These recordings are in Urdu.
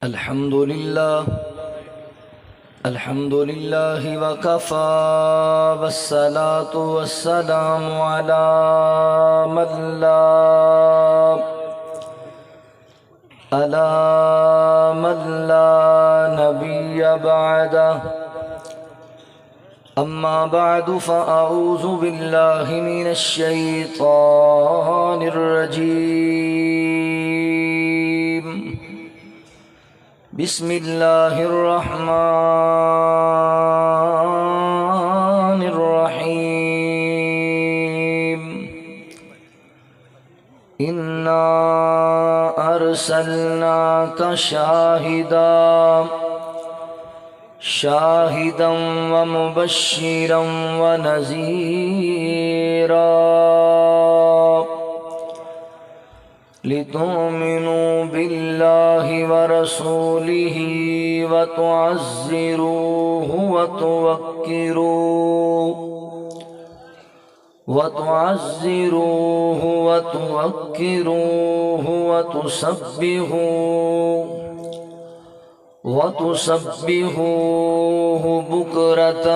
الحمد لله وكفى والصلاة والسلام على من لا نبي بعده أما بعد فأعوذ بالله من الشيطان الرجيم بسم الله الرحمن الرحيم إنا أرسلناك شاهدا ومبشرا ونذيرا لتؤمنوا بالله ورسوله وتعزروه وتوكروه وتسبحوه بكرة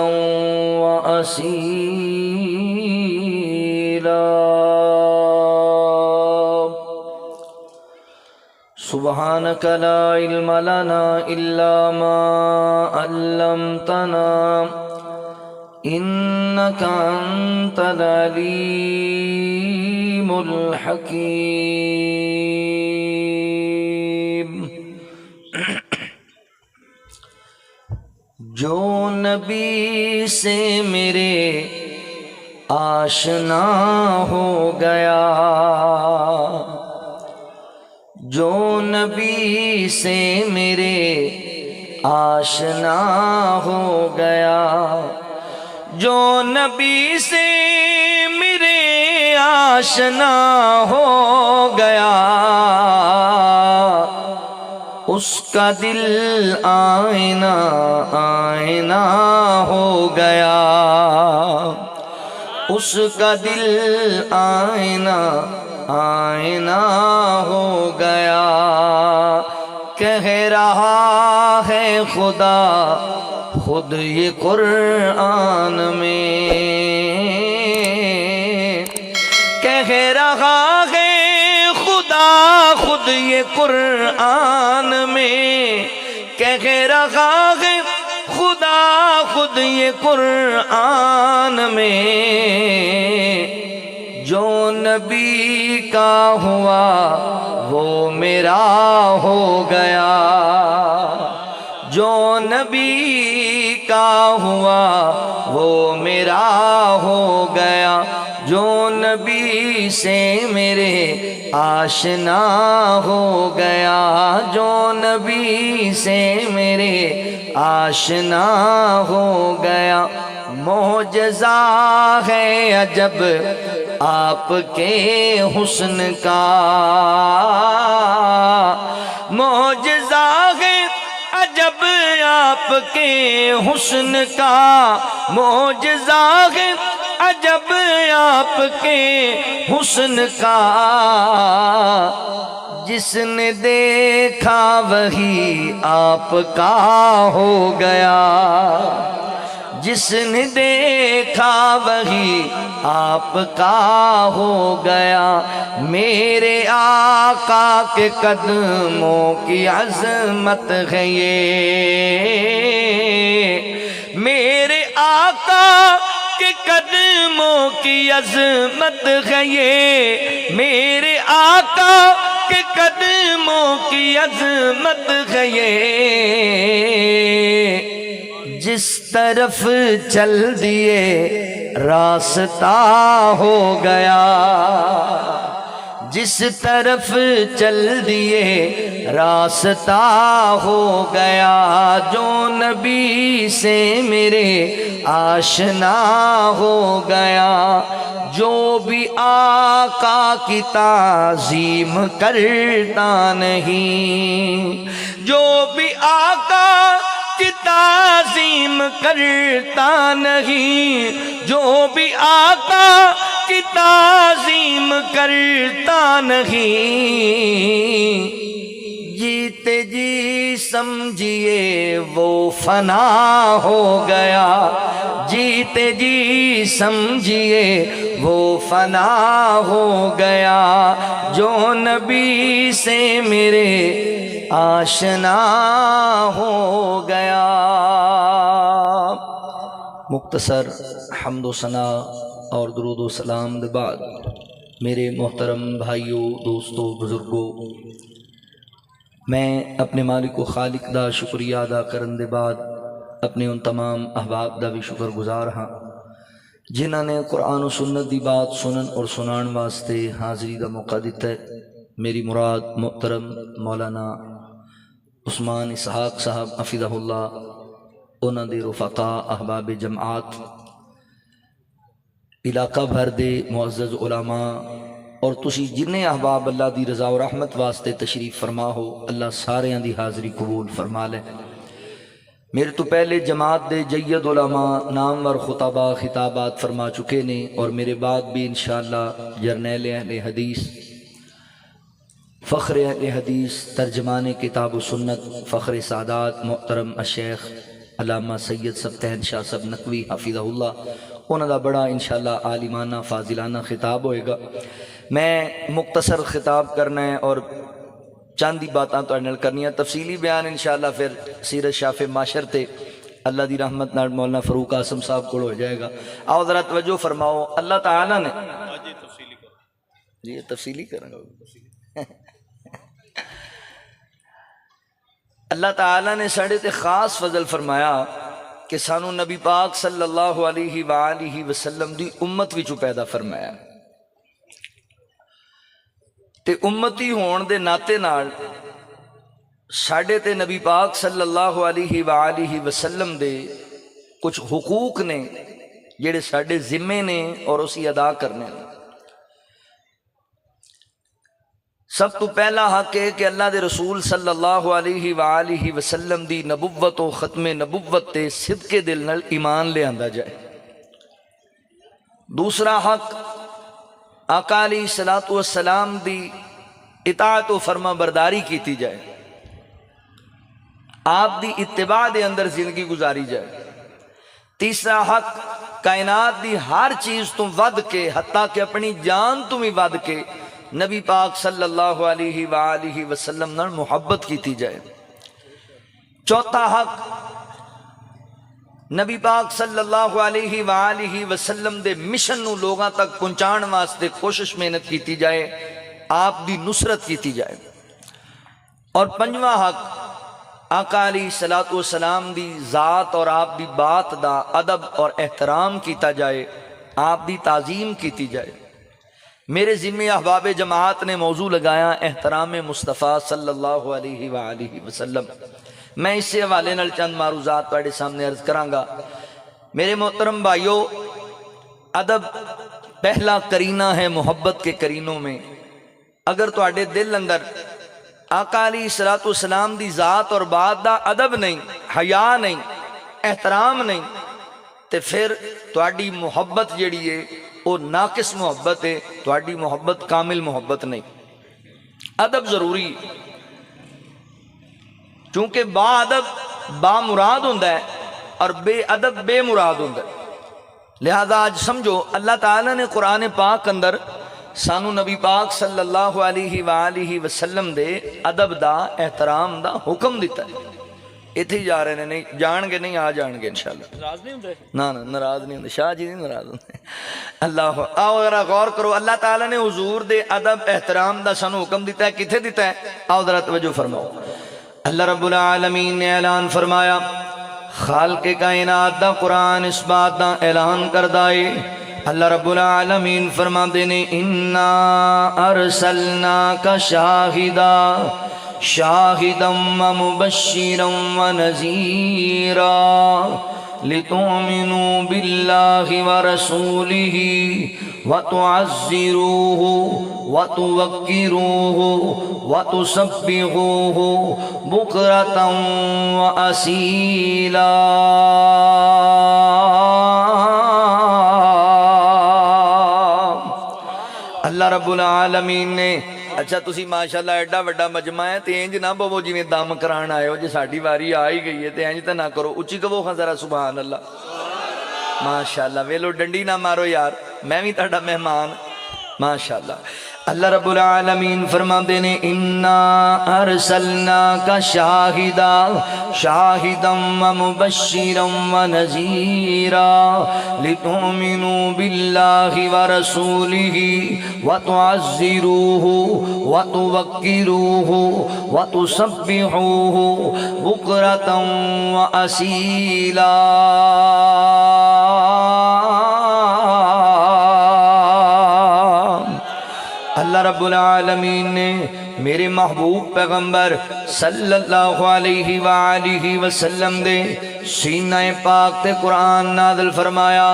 وأصيلا سبحانك لا علم لنا إلا ما علمتنا إنك أنت العليم الحكيم جو نبی سے میرے آشنا ہو گیا، جو نبی سے میرے آشنا ہو گیا، جو نبی سے میرے آشنا ہو گیا، اس کا دل آئینہ آئینہ ہو گیا، اس کا دل آئینہ آئینہ ہو گیا۔ کہہ رہا ہے خدا خود یہ قرآن میں، کہہ رہا ہے خدا خود یہ قرآن میں، کہہ رہا ہے خدا خود یہ قرآن میں، جو نبی کا ہوا وہ میرا ہو گیا، جو نبی کا ہوا وہ میرا ہو گیا، جو نبی سے میرے آشنا ہو گیا، جو نبی سے میرے آشنا ہو گیا۔ معجزہ ہے عجب آپ کے حسن کا، معجزہ ہے عجب آپ کے حسن کا، معجزہ ہے عجب آپ کے حسن کا، جس نے دیکھا وہی آپ کا ہو گیا، جس نے دیکھا وہی آپ کا ہو گیا۔ میرے آقا کے قدموں کی عظمت ہے یہ، میرے آقا کے قدموں کی عظمت ہے یہ، میرے آقا کے قدموں کی عظمت ہے یہ، جس طرف چل دیے راستہ ہو گیا، جس طرف چل دیے راستہ ہو گیا، جو نبی سے میرے آشنا ہو گیا، جو بھی آقا کی تعظیم کرتا نہیں، جو بھی آقا کی تعظیم کرتا نہیں، جو بھی آقا کی تعظیم کرتا نہیں، جیتے جی سمجھیے وہ فنا ہو گیا، جیتے جی سمجھیے وہ فنا ہو گیا، جو نبی سے میرے آشنا ہو گیا۔ مختصر حمد و ثنا اور درود و سلام دے بعد میرے محترم بھائیوں، دوستوں، بزرگوں، میں اپنے مالک و خالق دا شکریہ ادا کرن دے بعد اپنے ان تمام احباب دا بھی شکر گزار ہاں جنہاں نے قرآن و سنت دی بات سنن اور سنان واسطے حاضری دا موقع دیتا ہے۔ میری مراد محترم مولانا عثمان اسحاق صاحب حفظہ اللہ، انہاں دے رفقاء احباب جماعت، علاقہ بھر دے معزز علماء اور تسی جنہیں احباب اللہ دی رضا و رحمت واسطے تشریف فرما ہو، اللہ سارے دی حاضری قبول فرما لے۔ میرے تو پہلے جماعت دے جید علماء نامور خطبہ خطابات فرما چکے نے، اور میرے بعد بھی انشاءاللہ جرنیل اہل حدیث، فخر اہل حدیث، ترجمان کتاب و سنت، فخر سادات محترم الشیخ علامہ سید سبتین شاہ صاحب نقوی حفظہ اللہ، انہوں دا بڑا انشاءاللہ عالمانہ فاضلانہ خطاب ہوئے گا۔ میں مختصر خطاب کرنا ہے اور چاندی باتاں تو نال کرنی ہے، تفصیلی بیان انشاءاللہ پھر سیرت شاف معاشر تے اللہ دی رحمت نال مولانا فاروق اعظم صاحب کو ہو جائے گا۔ آؤ ذرا توجہ فرماؤ، اللہ تعالیٰ نے جی تفصیلی کرنا، اللہ تعالیٰ نے ساڑھے تے خاص فضل فرمایا کہ سانو نبی پاک صلی اللہ علیہ وآلہ وسلم دی امت وچوں پیدا فرمایا، تے امتی ہون دے ناتے نال ساڑھے تے نبی پاک صلی اللہ علیہ وآلہ وسلم دے کچھ حقوق نے جڑے ساڑھے ذمے نے اور اسی ادا کرنے۔ سب تو پہلا حق ہے کہ اللہ دے رسول صلی اللہ علیہ وآلہ وسلم دی نبوت و ختم نبوت تے صدقے دل نال ایمان لے آندا جائے۔ دوسرا حق آقا علیہ الصلوۃ والسلام دی اطاعت و فرما برداری کیتی جائے، آپ دی اتباع دے اندر زندگی گزاری جائے۔ تیسرا حق کائنات دی ہر چیز تو ود کے، حتیٰ کہ اپنی جان تو بھی ود کے نبی پاک صلی اللہ علیہ وآلہ وسلم نال محبت کیتی جائے۔ چوتھا حق نبی پاک صلی اللہ علیہ وآلہ وسلم دے مشن نو لوگاں تک پہنچان واسطے کوشش محنت کیتی جائے، آپ دی نصرت کیتی جائے۔ اور پنجواں حق آقا علیہ الصلوۃ والسلام دی ذات اور آپ دی بات دا ادب اور احترام کیتا جائے، آپ دی تعظیم کیتی جائے۔ میرے ذمہ احباب جماعت نے موضوع لگایا احترام مصطفیٰ صلی اللہ علیہ وآلہ وسلم۔ میں اس سے حوالے نال چند معروضات تواڈے سامنے عرض کراں گا۔ میرے محترم بھائیو، ادب پہلا کرینہ ہے محبت کے کرینوں میں۔ اگر تواڈے دل اندر آقا علیہ الصلوۃ والسلام دی ذات اور بات دا ادب نہیں، حیا نہیں، احترام نہیں، تے پھر تواڈی محبت جڑی ہے وہ ناقص محبت ہے، تواڈی محبت کامل محبت نہیں۔ ادب ضروری ہے، چونکہ با ادب با مراد ہوندا ہے اور بے ادب بے مراد ہوندا ہے۔ لہذا آج سمجھو اللہ تعالیٰ نے قرآن پاک اندر سانو نبی پاک صلی اللہ علیہ وآلہ وسلم دے ادب دا احترام دا حکم دیتا ہے۔ اتھے ہی جا رہے ہیں، نہیں جان گے، نہیں آ جان گے انشاءاللہ۔ ناراض نہیں ہوندے؟ نا ناراض نہیں ہوندے، شاہ جی نہیں ناراض ہوندے۔ اللہ آؤ ذرا غور کرو، اللہ تعالیٰ نے حضور دے ادب احترام دا سانو حکم دیتا ہے، کتھے دیتا ہے؟ آؤ ذرا توجہ فرماؤ۔ اللہ رب العالمین نے اعلان فرمایا، خالق کائنات دا قرآن اس بات دا اعلان کردہ ہے۔ اللہ رب العالمین فرماتے نے اِنَّا أَرْسَلْنَاكَ شَاهِدًا شاہدا ومبشرا ونذیرا لتؤمنوا باللہ ورسولہ وتعزروہ وتوقروہ وتسبحوہ بکرۃ وأصیلا۔ اللہ رب العالمین نے اچھا تسی ماشاءاللہ ایڈا وڈا مجمع ہے تے انج نہ بوو جویں دم کران آئے ہو، جے ساڈی واری آ ہی گئی ہے تے انج تے نہ کرو، اچھی کہو ہاں ذرا سبحان اللہ ماشاءاللہ۔ ویلو ڈنڈی نہ مارو یار، میں بھی تہاڈا مہمان ماشاءاللہ۔ اللہ رب العالمین فرماتے ہیں اِنَّا أَرْسَلْنَاكَ شَاهِدًا وَمُبَشِّرًا وَنَذِيرًا لِتُؤْمِنُوا بِاللَّهِ وَرَسُولِهِ وَتُعَزِّرُوهُ وَتُوَقِّرُوهُ وَتُسَبِّحُوهُ بُكْرَةً وَأَصِيلًا۔ اللہ رب العالمین نے میرے محبوب پیغمبر صلی اللہ علیہ وآلہ وسلم دے سینہ پاک تے قرآن نازل فرمایا۔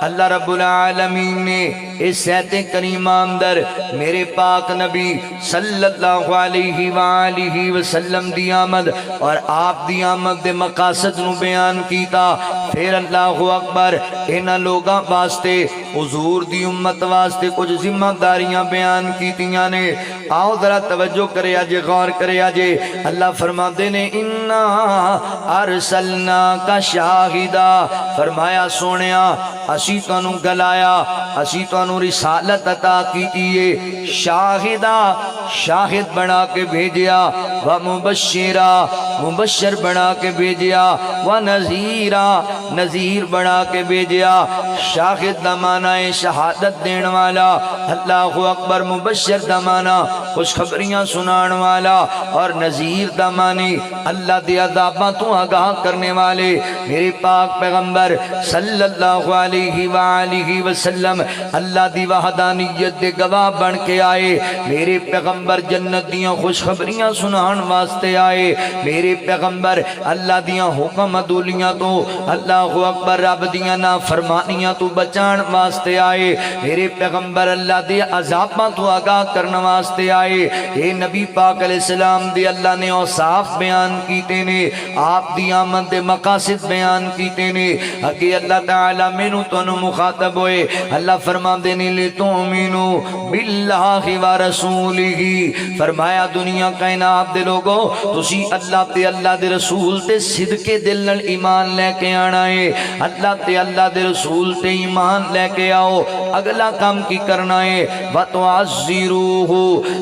اللہ رب العالمین نے اس ایت کریمہ اندر میرے پاک نبی صلی اللہ علیہ وآلہ وسلم دی آمد اور آپ دی آمد دے مقاصد نو بیان کیتا۔ پھر اللہ اکبر انہاں لوگاں واسطے حضور دی امت واسطے کچھ ذمہ داریاں بیان کیتیاں نے۔ آؤ ذرا توجہ کرے آجے، غور کرے آجے۔ اللہ فرماتے نے اِنَّا أَرْسَلْنَاكَ شَاهِدًا، فرمایا سونیا اسی تانوں گلایا، اسی تانوں رسالت عطا کیتیے، شاہدہ شاہد بنا کے بھیجیا، ومبشرا مبشر بنا کے بھیجیا، ونذیرا نذیر بنا کے بھیجیا۔ شاہد دا معنی شہادت دین والا، اللہ اکبر، مبشر دا معنی خوشخبریاں سنان والا، اور نذیر دا معنی اللہ دے عذاباں تو آگاہ کرنے والے۔ میرے پاک پیغمبر صلی اللہ علیہ وآلہ وسلم اللہ دی وحدانیت دے گواہ بن کے آئے۔ میرے پیغمبر جنت دیاں خوشخبریاں سنان واسطے آئے۔ میرے پیغمبر اللہ دیاں حکم عدولیاں تو، اللہ اکبر، رب دیاں نافرمانیاں تو بچان واسطے آئے۔ میرے پیغمبر اللہ دے عذاباں تو آگاہ کرنے واسطے آئے۔ اے نبی پاک علیہ السلام دے اللہ نے اوصاف بیان کیتے نے، آپ دی آمد دے مقاصد بیان کیتے نے۔ اگے اللہ تعالیٰ مینوں تانوں مخاطب ہوئے، اللہ فرما دینے لِتُؤْمِنُوا بِاللَّهِ وَرَسُولِهِ، فرمایا دنیا کائنات دے لوگوں تسی اللہ تے اللہ دے رسول تے صدقے دل نال ایمان لے کے آنا ہے۔ اللہ تے اللہ دے رسول تے ایمان لے کے آؤ، اگلا کام کی کرنا ہے، وَتُعَزِّرُوهُ،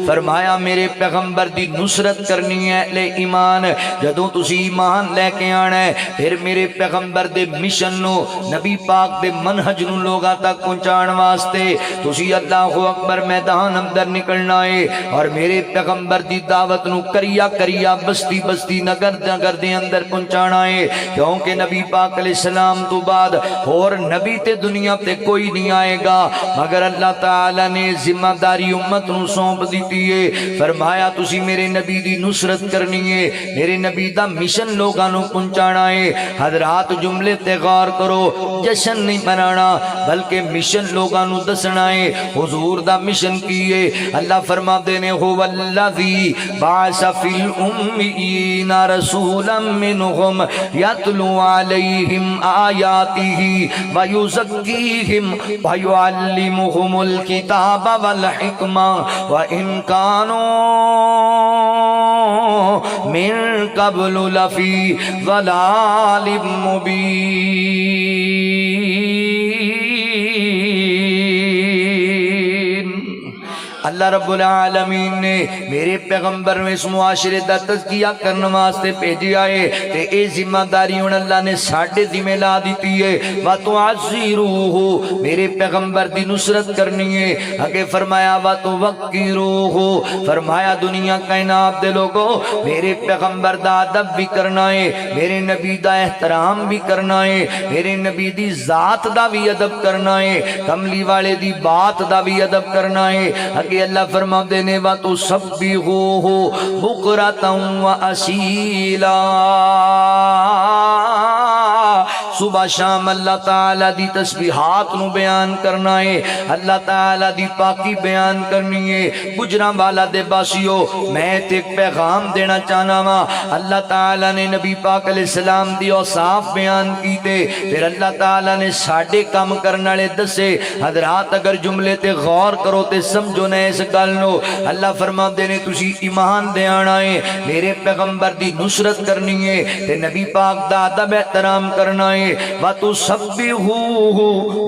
فرمایا میرے پیغمبر دی نصرت کرنی ہے اہل ایمان۔ جدوں تسی ایمان لے کے آنا ہے، پھر میرے پیغمبر دے مشن نو، نبی پاک دے منہج نو لوگاں تک پہنچان واسطے تسی اللہ اکبر میدان اندر نکلنا ہے، اور میرے پیغمبر دی دعوت نو کریا کریا، بستی بستی، نگر نگر دے اندر پہنچانا ہے، کیونکہ نبی پاک علیہ السلام تو بعد اور نبی تے دنیا تے کوئی نہیں آئے گا مگر اللہ تعالی نے ذمہ داری امت نو سونپ دیتی ہے۔ فرمایا تسی میرے نبی دی نصرت کرنی ہے، میرے نبی دا مشن لوگاں نو پہنچانا ہے۔ حضرات جملے تے غور کرو، جشن نہیں منانا بلکہ مشن لوگاں نو دسنا ہے، حضور دا مشن کیے۔ اللہ فرما دینے هو الذی بعث فی الأمیین رسولا منہم یتلو علیہم آیاتہ ویزکیہم ویعلمہم الکتاب والحکمہ وإن کانوا من قبل لفی ضلال مبین۔ اللہ رب العالمین نے میرے پیغمبر میں اس معاشرے دا تزکیہ کرنے واسطے بھیجی آئے، تے اے ذمہ داری ہن اللہ نے ساڈے ذمہ لا دیتی ہے۔ وَتُعَزِّرُوهُ، میرے پیغمبر دی نصرت کرنی ہے۔ اگے فرمایا وَتُوَقِّرُوهُ، فرمایا دنیا کائنات دے لوگوں میرے پیغمبر دا ادب بھی کرنا ہے، میرے نبی دا احترام بھی کرنا ہے، میرے نبی دی ذات دا بھی ادب کرنا ہے، کملی والے دی بات دا بھی ادب کرنا ہے۔ کہ اللہ فرما دینے وَتُسَبِّحُوهُ بُكْرَةً وَأَصِيلًا، صبح صبح شام اللہ تعالی دی تسبیحات نو بیان کرنا ہے، اللہ تعالی دی پاکی بیان کرنی ہے۔ گجراں والا دے باسیو میں ایک پیغام دینا چاہنا وا، اللہ تعالی نے نبی پاک علیہ السلام دی اوصاف بیان کیتے، پھر اللہ تعالی نے ساڈے کام کرن والے دسے۔ حضرات اگر جملے تے غور کرو تے سمجھو نہ اس گل نو، اللہ فرماندے نے تسی ایمان دے آنا ہے، میرے پیغمبر دی نصرت کرنی ہے تے نبی پاک دا ادب احترام کرنا ہے۔ وَتُسَبِّحُوهُ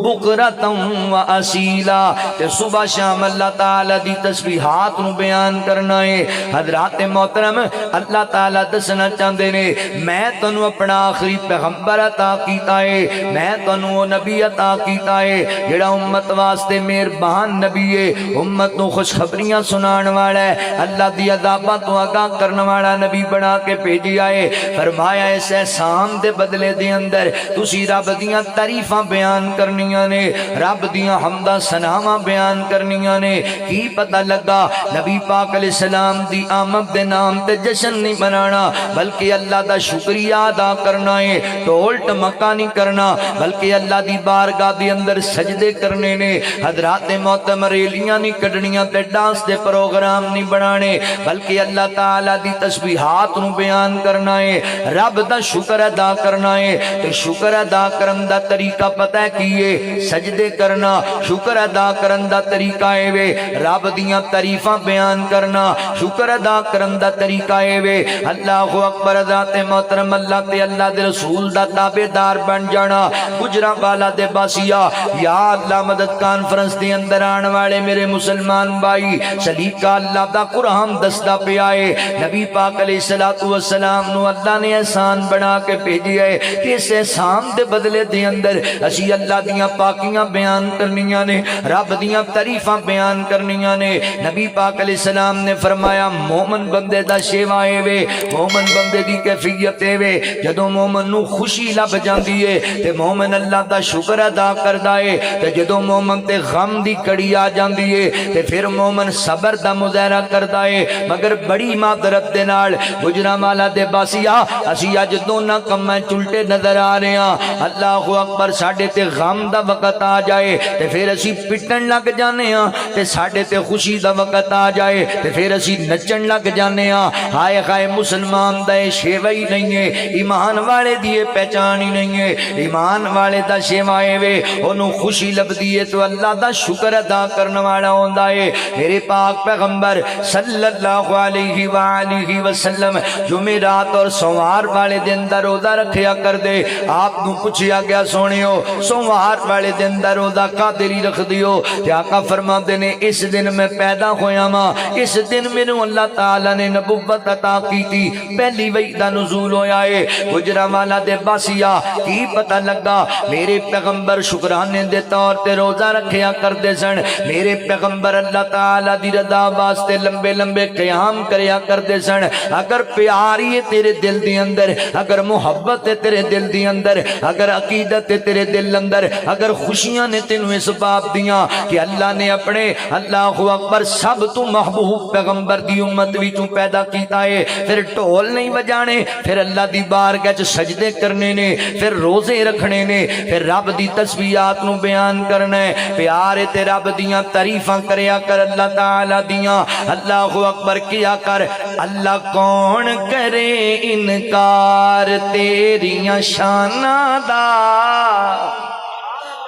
بُكْرَةً وَأَصِيلًا، تے صبح شام اللہ تعالی دی تسبیحات نو بیان کرنا ہے۔ حضرات محترم، اللہ تعالی دسنا چاہندے نے میں تانوں اپنا آخری پیغمبر عطا کیتا ہے، میں تانوں وہ نبی عطا کیتا ہے جڑا امت واسطے مہربان نبی ہے، امت نو خوشخبریاں سنان والا ہے، اللہ دی عذاباں تو آگاہ کرن والا نبی بنا کے بھیجیا ہے۔ فرمایا اس احسان دے بدلے دے اندر تسی رب دیاں تعریفاں بیان کرنیاں نے، رب دیاں حمداں ثناواں بیان کرنیاں نے۔ کی پتہ لگا نبی پاک علیہ السلام دی آمد دے نام تے جشن نہیں منانا، بلکہ اللہ دا شکریہ ادا کرنا ہے، ڈھول ٹمکا نہیں کرنا، بلکہ اللہ دی بارگاہ دی اندر سجدے کرنے نے۔ حضرات محترم، ریلیاں نہیں کڈنیاں تے ڈانس دے پروگرام نہیں بنانے، بلکہ اللہ تعالی دی تسبیحات نو بیان کرنا ہے، رب دا شکر ادا کرنا ہے۔ تے شکر ادا کرن دا طریقہ پتہ ہے کی ہے؟ سجدے کرنا۔ شکر ادا کرن دا طریقہ ہے وے رب دیاں تعریفاں بیان کرنا، شکر ادا کرن دا طریقہ ہے وے اللہ اکبر۔ ذات محترم، اللہ تے اللہ دے رسول دا تابعدار بن جانا۔ گجراں والا دے باسیا یا اللہ مدد کانفرنس دے اندر آن والے میرے مسلمان بھائی، سلیقہ اللہ دا قرآن دستا پیا ہے، نبی پاک علیہ السلام نو اللہ نے احسان بنا کے بھیجیا ہے کہ اس احسان دے بدلے دے اندر اسی اللہ دیاں پاکیاں بیان کرنیاں نے، رب دیاں تعریفاں بیان کرنیاں نے۔ نبی پاک علیہ السلام نے فرمایا مومن بندے دا شیوا ہے وے، مومن بندے دی کیفیت ہے وے جدوں مومن نو خوشی لب جاندی ہے تے مومن اللہ دا شکر ادا کردا ہے، تے جدوں مومن تے غم دی کڑی آ جاندی ہے تے پھر مومن صبر دا مظاہرہ کردا ہے۔ مگر بڑی معذرت دے نال گجراں والا دے باسیا اسی اج دوناں کماں چلٹے نظر آ رہے ہاں۔ اللہ اکبر، ساڈے تے غم دا وقت آ جائے تے پھر اسی پٹن لگ جانے ہاں، تے ساڈے تے خوشی دا وقت آ جائے تے پھر اسی نچن لگ جانے ہاں۔ ہائے ہائے، مسلمان دا شیوا ہی نہیں ہے، ایمان والے دی پہچان ہی نہیں ہے۔ ایمان والے دا شیوا ہے وے اونوں خوشی لبدی ہے تو اللہ دا شکر ادا کرن والا ہوندا ہے۔ میرے پاک پیغمبر صلی اللہ علیہ وآلہ وسلم جمعرات اور سوموار والے دن دا روزہ رکھیا کر دے۔ آپ نو پوچھیا گیا سونیو سوموار والے دن دا روزہ قادری رکھ دیو؟ تے آقا فرماندے نے اس دن میں پیدا ہویا ماں، اس دن مینوں اللہ تعالی نے نبوت عطا کی تھی، پہلی وحی دا نزول ہویا ہے۔ گجراں والا دے باسیا کی پتہ لگا میرے پیغمبر شکرانے دے طور تے روزہ رکھیا کردے سن، میرے پیغمبر اللہ تعالی دی رضا واسطے لمبے لمبے قیام کریا کردے سن۔ اگر پیاری ہے تیرے دل دی اندر، اگر محبت ہے تیرے دل دی اندر، اگر عقیدت ہے تیرے دل اندر، اگر خوشیاں نے تینوں اس باب دیاں کہ اللہ نے اپنے اللہ اکبر سب تو محبوب پیغمبر دی امت وچوں پیدا کیتا ہے، پھر ڈھول نہیں بجانے، پھر اللہ دی بارگاہ وچ سجدے کرنے نے، پھر روزے رکھنے نے، پھر رب دی تسبیحات نو بیان کرنا ہے، پیار تے رب دیاں تعریفاں کریا کر اللہ تعالی دیاں۔ اللہ اکبر کیا کر، اللہ کون کرے انکار تیریاں شاناں دا،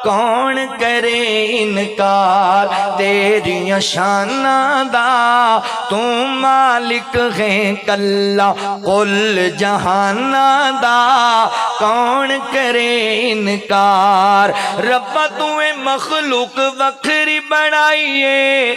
کون کرے انکار تیریاں شاناں دا، تو مالک ہے کلا کل جہاناں دا، کون کرے انکار۔ ربا تو مخلوق وکھری بنائیے،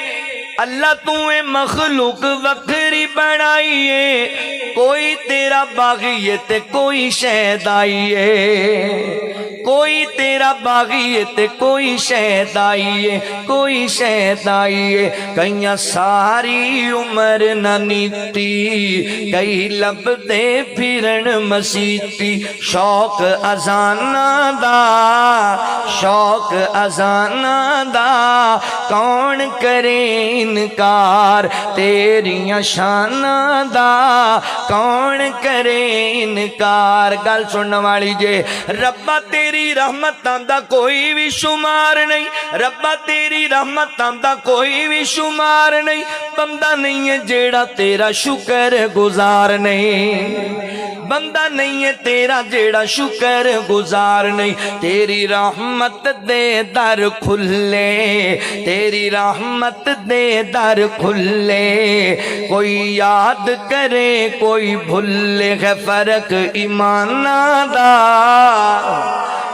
اللہ تو مخلوق وکھری بنائیے، کوئی تیرا باغی ہے تے کوئی شہدائی ہے، کوئی تیرا باغی ہے تے کوئی شہدائی ہے، کوئی شہدائی ہے۔ کئیاں ساری عمر نہ نیتی، کئی لب دے پھرن مسیتی، شوق اذاناں دا، شوق اذاناں دا، کون کرے انکار تیریاں شاناں دا کون کرے انکار گل سنن والی جے ربا تیری رحمتاں دا کوئی بھی شمار نہیں ربا تیری رحمتاں دا کوئی بھی شمار نہیں بندہ نہیں ہے جیڑا تیرا شکر گزار نہیں بندہ نہیں ہے تیرا جیڑا شکر گزار نہیں تیری رحمت دے در کھلے تیری رحمت دے در کھلے کوئی یاد کرے کوئی بھولے ہے فرق ایمانہ دا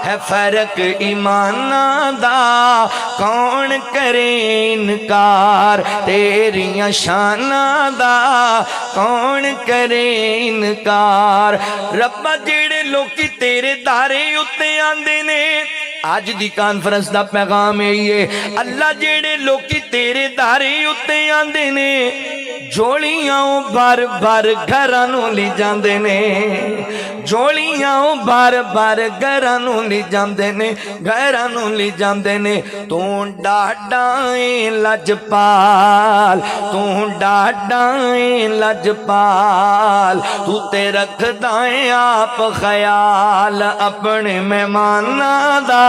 ہے فرق ایمانہ دا کون کرے انکار تیریاں شاناں دا کون کرے انکار ربا جیڑے لوکی تیرے دارے اتے آندے نے آج دی کانفرنس دا پیغام ہے اللہ جیڑے لوکی تیرے دارے اتے آندے نے جوڑیاں بار بار گھرانوں لی جاندے نے جوڑیاں بار بار گھرانوں لی جاندے نے گھرانوں لی جاندے نے تو ڈاڈائیں لجپال تو ڈاڈائیں لجپال تو تے رکھ دائیں آپ خیال اپنے مہماناں دا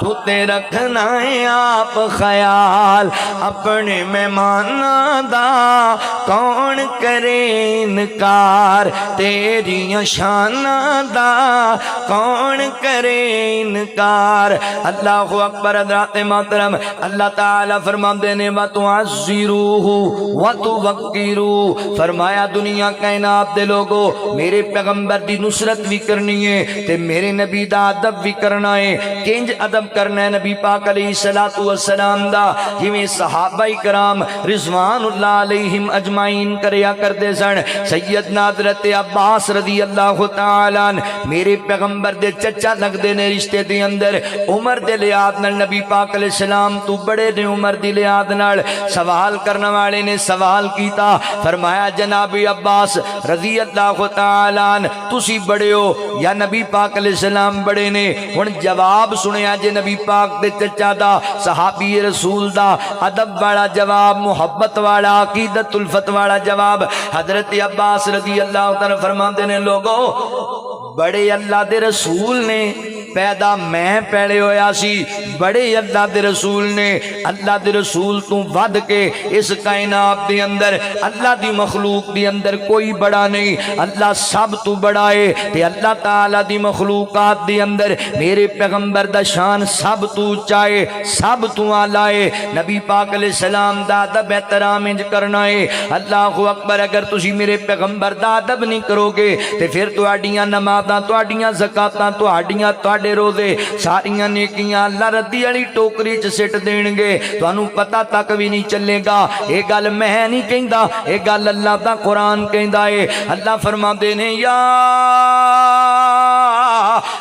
تو تے رکھنا ہے آپ خیال اپنے مہماناں دا کون کرے انکار تیریاں شاناں دا کون کرے انکار اللہ اکبر حضرات محترم اللہ تعالیٰ فرماندے نے وَتُعَزِّرُوهُ وَتُوَقِّرُوهُ فرمایا دنیا کائنات دے لوگو میرے پیغمبر دی نصرت بھی کرنی ہے تے میرے نبی دا ادب بھی کرنا ہے کنج ادب کرنا ہے نبی پاک علیہ السلام دا جویں صحابہ کرام رضوان اللہ علیہم اجمعین کریا کرتے سن سیدنا حضرت عباس رضی اللہ تعالیٰ میرے پیغمبر دے چچا لگ دے نے رشتے دے اندر عمر دے لحاظ نال نبی پاک علیہ السلام تو بڑے نے عمر دی لحاظ نال سوال کرنے والے نے سوال کیتا فرمایا جناب عباس رضی اللہ تعالیٰ تسی بڑے ہو یا نبی پاک علیہ السلام بڑے نے ہن جواب سنیا جے نبی پاک دے چچا دا صحابی رسول دا ادب والا جواب محبت والا عقیدت الفت والا جواب حضرت عباس رضی اللہ تعالیٰ فرماتے نے لوگو بڑے اللہ دے رسول نے پیدا میں پہلے ہویا سی بڑے اللہ دے رسول نے اللہ دے رسول تو ود کے اس کائنات دے اندر اللہ دی مخلوق دے اندر کوئی بڑا نہیں اللہ سب تو بڑا ہے تے اللہ تعالیٰ دی مخلوقات دے اندر میرے پیغمبر دا شان سب تو چاہے سب تو آلہ ہے نبی پاک علیہ السلام دا ادب احترام انج کرنا ہے اللہ اکبر اگر تسی میرے پیغمبر دا ادب نہیں کرو گے تے پھر تہاڈیاں نمازاں تہاڈیاں زکاتاں تہاڈیاں روزے ساریاں نیکیاں اللہ ردی علی ٹوکری چ سٹ دین گے تانوں پتہ تک بھی نہیں چلے گا اے گل میں نہیں کہندا اے گل اللہ دا قرآن کہندا ہے اللہ فرماندے نے یا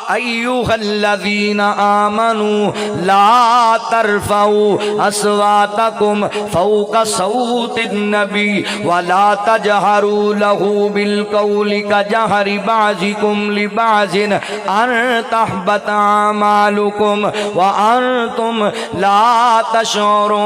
ایھا الذین آمنوا لا ترفعوا اصواتکم فوق صوت النبی ولا تجہروا له بالقول کجہر بعضکم لبعض ان تحبط اعمالکم وانتم لا تشعرون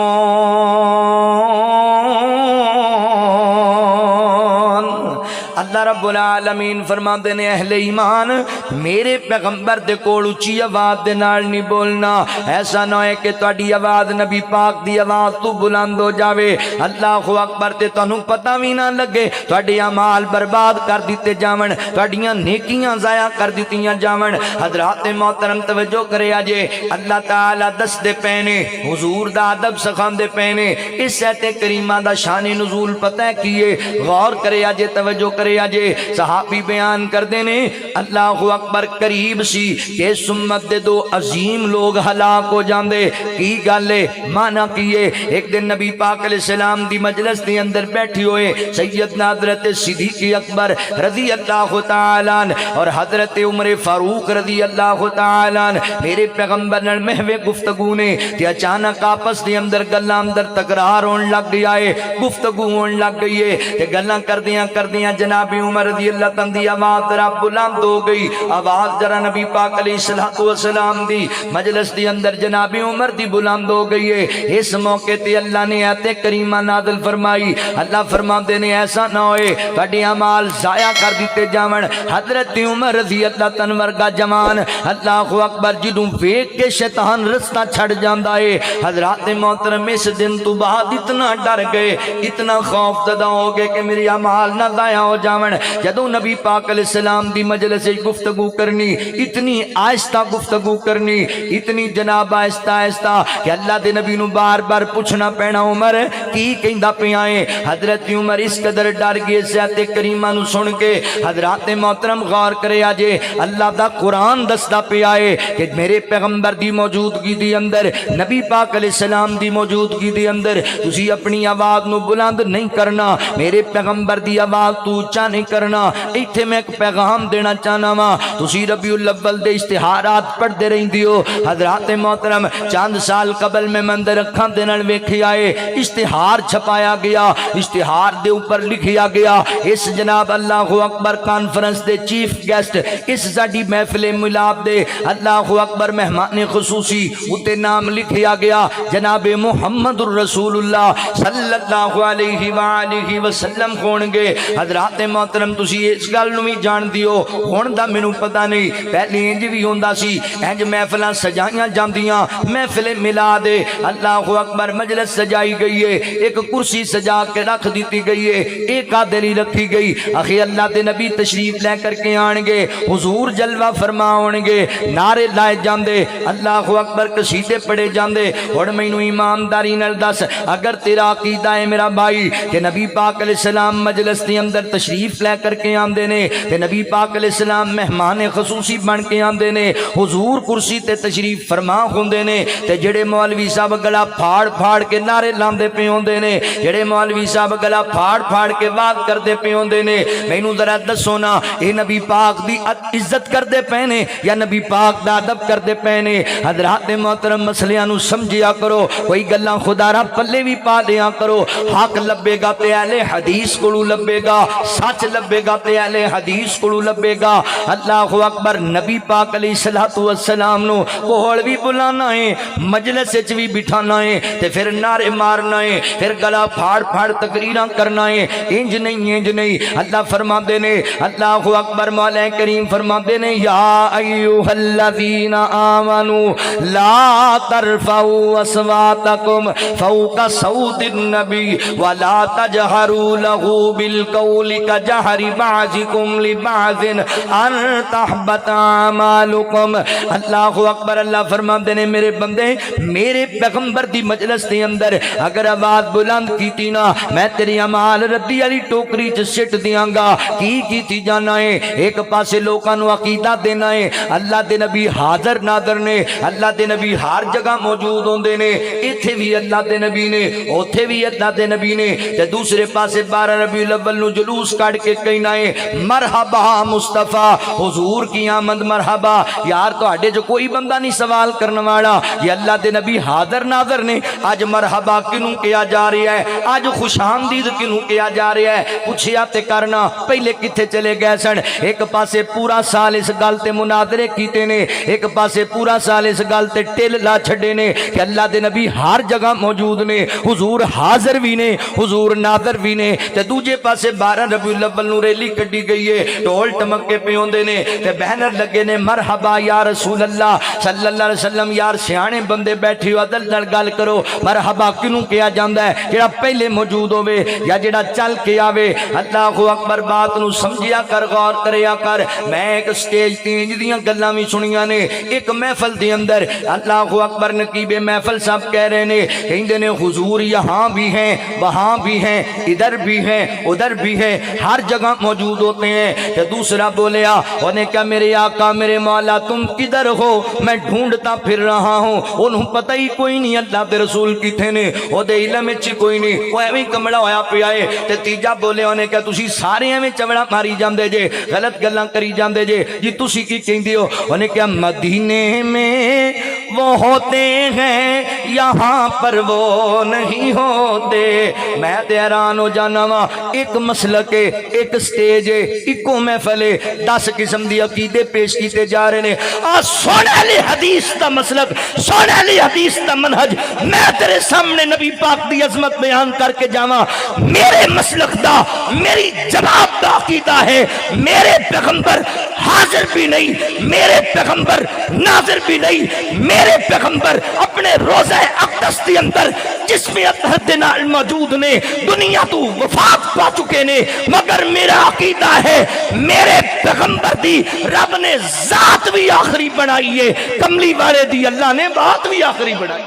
اللہ رب العالمین فرماتے نے اہل ایمان میرے پیغمبر دے کول اچھی آواز دے نال نہیں بولنا ایسا نہ ہے کہ تہاڈی آواز نبی پاک دی آواز تو بلند ہو جاوے اللہ اکبر تے تانوں پتہ بھی نہ لگے تہاڈے اعمال برباد کر دیتے جاون تہاڈیاں نیکیاں ضائع کر دتیاں جاون حضرات محترم توجہ کرے اجے اللہ تعالی دس دے پینے حضور دا ادب سکھاندے پینے اس ایت کریمہ دا شان نزول پتہ ہے کیے غور کرے اجے توجہ کرے اجے صحابی بیان کردے نے اللہ اکبر قریب سی کہ اس امت دے دو عظیم لوگ ہلاک ہو جاندے کی گل ہے مانا کیے ایک دن نبی پاک علیہ السلام دی مجلس دے اندر بیٹھی ہوئے سیدنا حضرت صدیق اکبر رضی اللہ تعالیٰ اور حضرت عمر فاروق رضی اللہ تعالیٰ میرے پیغمبر نال محو گفتگو نے کہ اچانک آپس دے اندر گلاں اندر تکرار ہون لگ گیا ہے گفتگو ہون لگ گئی ہے تے گلاں کردیاں کردیاں جناب جناب عمر رضی اللہ تعالیٰ دی آواز ذرا بلند ہو گئی، آواز ذرا نبی پاک علیہ الصلوۃ والسلام دی مجلس دی اندر جناب عمر دی بلند ہو گئی ہے۔ اس موقع تے اللہ نے آیت کریمہ نازل فرمائی، اللہ فرماتے نے ایسا نہ ہوئے تہاڈے اعمال ضائع کر دیتے جاون۔ حضرت عمر رضی اللہ تعالیٰ ورگا جوان اللہ اکبر جدوں ویکھ کے شیطان رستہ چھڑ جاندا ہے۔ حضرات محترم اس دن تو بعد اتنا ڈر گئے، اتنا خوف زدہ ہو گئے کہ میری اعمال نہ ضائع ہو جاون۔ جدوں نبی پاک علیہ السلام دی مجلس وچ گفتگو کرنی، اتنی آہستہ گفتگو کرنی، اتنی جناب آہستہ آہستہ کہ اللہ دے نبی نو بار بار پوچھنا پینا عمر کی کہندا پیا ہے۔ حضرت عمر اس قدر ڈر گئے آیت کریمہ نو سن کے۔ حضرات محترم غور کرے اجے اللہ دا قرآن دسدا پیا ہے کہ میرے پیغمبر دی موجودگی دی اندر، نبی پاک علیہ السلام دی موجودگی دی اندر تسی اپنی آواز نو بلند نہیں کرنا، میرے پیغمبر دی آواز تو اونچا نہیں کرنا۔ ایتھے میں ایک پیغام دینا چاہنا وا، تسی ربیع الاول دے اشتہارات پڑھتے رہندے ہو۔ حضرات محترم چند سال قبل میں مندر اکھاں دے نال ویکھیا ہے، اشتہار چھپایا گیا، اشتہار دے اوپر لکھیا گیا اس جناب اللہ اکبر کانفرنس دے چیف گیسٹ، اس ساڈی محفل میلاد دے اللہ اکبر مہمان خصوصی اتے نام لکھیا گیا جناب محمد الرسول اللہ صلی اللہ علیہ وآلہ وسلم ہون گے۔ حضرات محترم تسی اس گل نو بھی جان دیو، ہن دا مینوں پتہ نہیں، پہلے انج بھی ہوندا سی، انج محفلاں سجائیاں جاندیاں، محفل میلاد اللہ اکبر مجلس سجائی گئی ہے، ایک کرسی سجا کے رکھ دیتی گئی ہے، ایک آدھری رکھی گئی، آخر اللہ دے نبی تشریف لے کر کے آن گے، حضور جلوہ فرما ہون گے، نعرے لائے جاندے، اللہ اکبر قصیدے پڑھے جاندے۔ اور مینوں ایمانداری نال دس، اگر تیرا عقیدہ ہے میرا بھائی کہ نبی پاک علیہ السلام مجلس کے اندر تشریف لے کر کے آندے نے تے نبی پاک علیہ السلام مہمان خصوصی بن کے آندے نے، حضور کرسی تے تشریف فرما ہوندے نے، تے جڑے مولوی صاحب گلا پھاڑ پھاڑ کے نعرے لاندے پے ہوندے نے، جڑے مولوی صاحب گلا پھاڑ پھاڑ کے واز کردے پے ہوندے نے، مینوں ذرا دسو نا اے نبی پاک دی عزت کردے پے نے یا نبی پاک دا ادب کردے پے نے؟ حضرات محترم مسئلیاں نو سمجھیا کرو، کوئی گلاں خدا را پلے بھی پا لیا کرو۔ حق لبے گا تے اہل حدیث کولو لبے گا، سچ لبے گا تے اہل حدیث کولو لبے گا۔ اللہ اکبر نبی پاک علیہ الصلوۃ والسلام نو کول بھی بلانا ہے، مجلس وچ بھی بٹھانا ہے، تے پھر نعرے مارنا ہے، پھر گلا پھاڑ پھاڑ تقریراں کرنا ہے، انج نہیں انج نہیں۔ اللہ فرماندے نے، اللہ اکبر مولا کریم فرماندے نے، یا ایھا الذین آمنوا لا ترفعوا اصواتکم فوق صوت النبی ولا تجہروا له بالقول کجہر بعضکم لبعض ان تحبط اعمالکم۔ اللہ اکبر اللہ فرماندے نے، میرے بندے میرے پیغمبر دی مجلس دے اندر اگر آواز بلند کیتی نا، میں تیری اعمال ردی والی ٹوکری چ سٹ دیاں گا۔ کی کیتی جانا ہے؟ ایک پاسے لوکاں نو عقیدہ دینا ہے اللہ دے نبی حاضر ناظر نے، اللہ دے نبی ہر جگہ موجود ہوندے نے، ایتھے بھی اللہ دے نبی نے، اوتھے بھی اللہ دے نبی نے، تے دوسرے پاسے 12 ربیع الاول نو جلوس کاٹ کے کہنا ہے مرحبا مصطفیٰ، حضور کی آمد مرحبا۔ یار تہاڈے جو کوئی بندہ نہیں سوال کرنے والا، یہ اللہ دے نبی حاضر ناظر نے، اج مرحبا کنوں کیا جا رہا ہے، اج خوش آمدید کنوں کیا جا رہا ہے؟ پوچھیا تے کرنا، پہلے کتھے چلے گئے سن؟ ایک پاسے پورا سال اس گل تے مناظرے کیتے نے، ایک پاسے پورا سال اس گل تے ٹل لا چھڑے نے کہ اللہ دے نبی ہر جگہ موجود نے، حضور حاضر بھی نے، حضور ناظر بھی نے، تے دوجے پاسے 12 ربیع الاول نو ریلی کڈی گئی ہے، ڈھول ٹمکے پے ہوندے نے، تے بینر لگے نے مرحبا یا رسول اللہ صلی اللہ علیہ وسلم۔ یار سیانے بندے بیٹھے ہو، عدل نال گل کرو، مرحبا کنوں کیا جاندا ہے؟ جڑا پہلے موجود ہوے یا جڑا چل کے آوے؟ اللہ اکبر بات نو سمجھیا کر، غور کریا کر۔ میں ایک سٹیج تے انج دیاں گلاں وی سنیاں نے، ایک محفل دے اندر اللہ اکبر نقیب محفل صاحب کہہ رہے نے، کہندے نے حضور یہاں بھی ہیں، وہاں بھی ہیں، ادھر بھی ہیں، ادھر بھی ہیں، ہر جگہ موجود ہوتے ہیں۔ کہ دوسرا بولیا، انہوں نے کہا میرے آقا میرے مولا تم کدھر ہو؟ میں ڈھونڈتا پھر رہا ہوں، انہوں پتہ ہی کوئی نہیں اللہ دے رسول کتھے نے، او دے علم وچ کوئی نہیں، وہ ایویں کمڑا ہویا پیا ہے۔ تے تیجا بولے، انہوں نے کہا تسی سارے ایویں چوڑا ماری جاندے جے، غلط گلاں کری جاندے جے، جی تسی کی کہندے ہو؟ انہوں نے کہا مدینے میں وہ ہوتے ہیں یہاں پر وہ نہیں ہوتے. میں تے حیران ہو جانا وا, ایک مسلک ہے, ایک سٹیج ہے, ایکو محفل ہے, 10 قسم دی عقیدے پیش کیتے جا رہے ہیں. سونے علی حدیث دا مسلک, سونے علی حدیث دا منہج میں تیرے سامنے نبی پاک دی عظمت بیان کر کے جاواں. میرے مسلک دا, میری جواب دا عقیدہ ہے, میرے پیغمبر حاضر بھی نہیں, میرے پیغمبر ناظر بھی نہیں, میرے پیغمبر اپنے روزہ اقدس کے اندر جسمی اطہر دے نال موجود نے, دنیا تو وفات پا چکے نے, مگر میرا عقیدہ ہے میرے پیغمبر دی رب نے ذات بھی آخری بنائی ہے, کملی والے دی اللہ نے بات بھی آخری بنائی.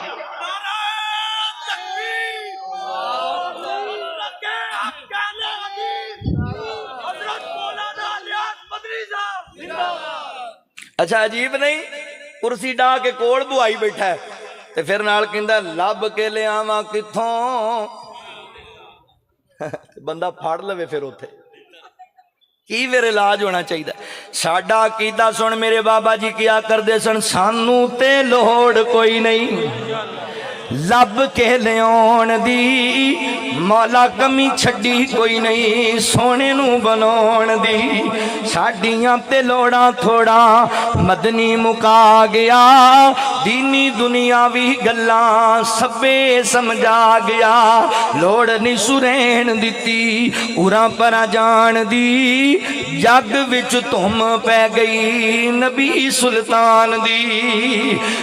اچھا عجیب نہیں, کرسی ڈا کے کوڑ بوائی بیٹھا ہے تے پھر نال کہندا لب کے لے آواں کتھوں, بندہ پھاڑ لوے پھر اوتھے کی پھر علاج ہونا چاہیے. ساڈا عقیدہ سن, میرے بابا جی کیا کردے سن, سانو تے لوڑ کوئی نہیں لب کے لیاون دی, مولا کمی چھڈی کوئی نہیں سونے نو بناون دی. ساڈیاں تے لوڑاں تھوڑا مدنی مکا گیا, دینی دنیاوی گلاں سبے سمجھا گیا. لوڑ نہیں سرین دتی اُراں پرا جان دی, جگ وچ تم پہ گئی نبی سلطان دی.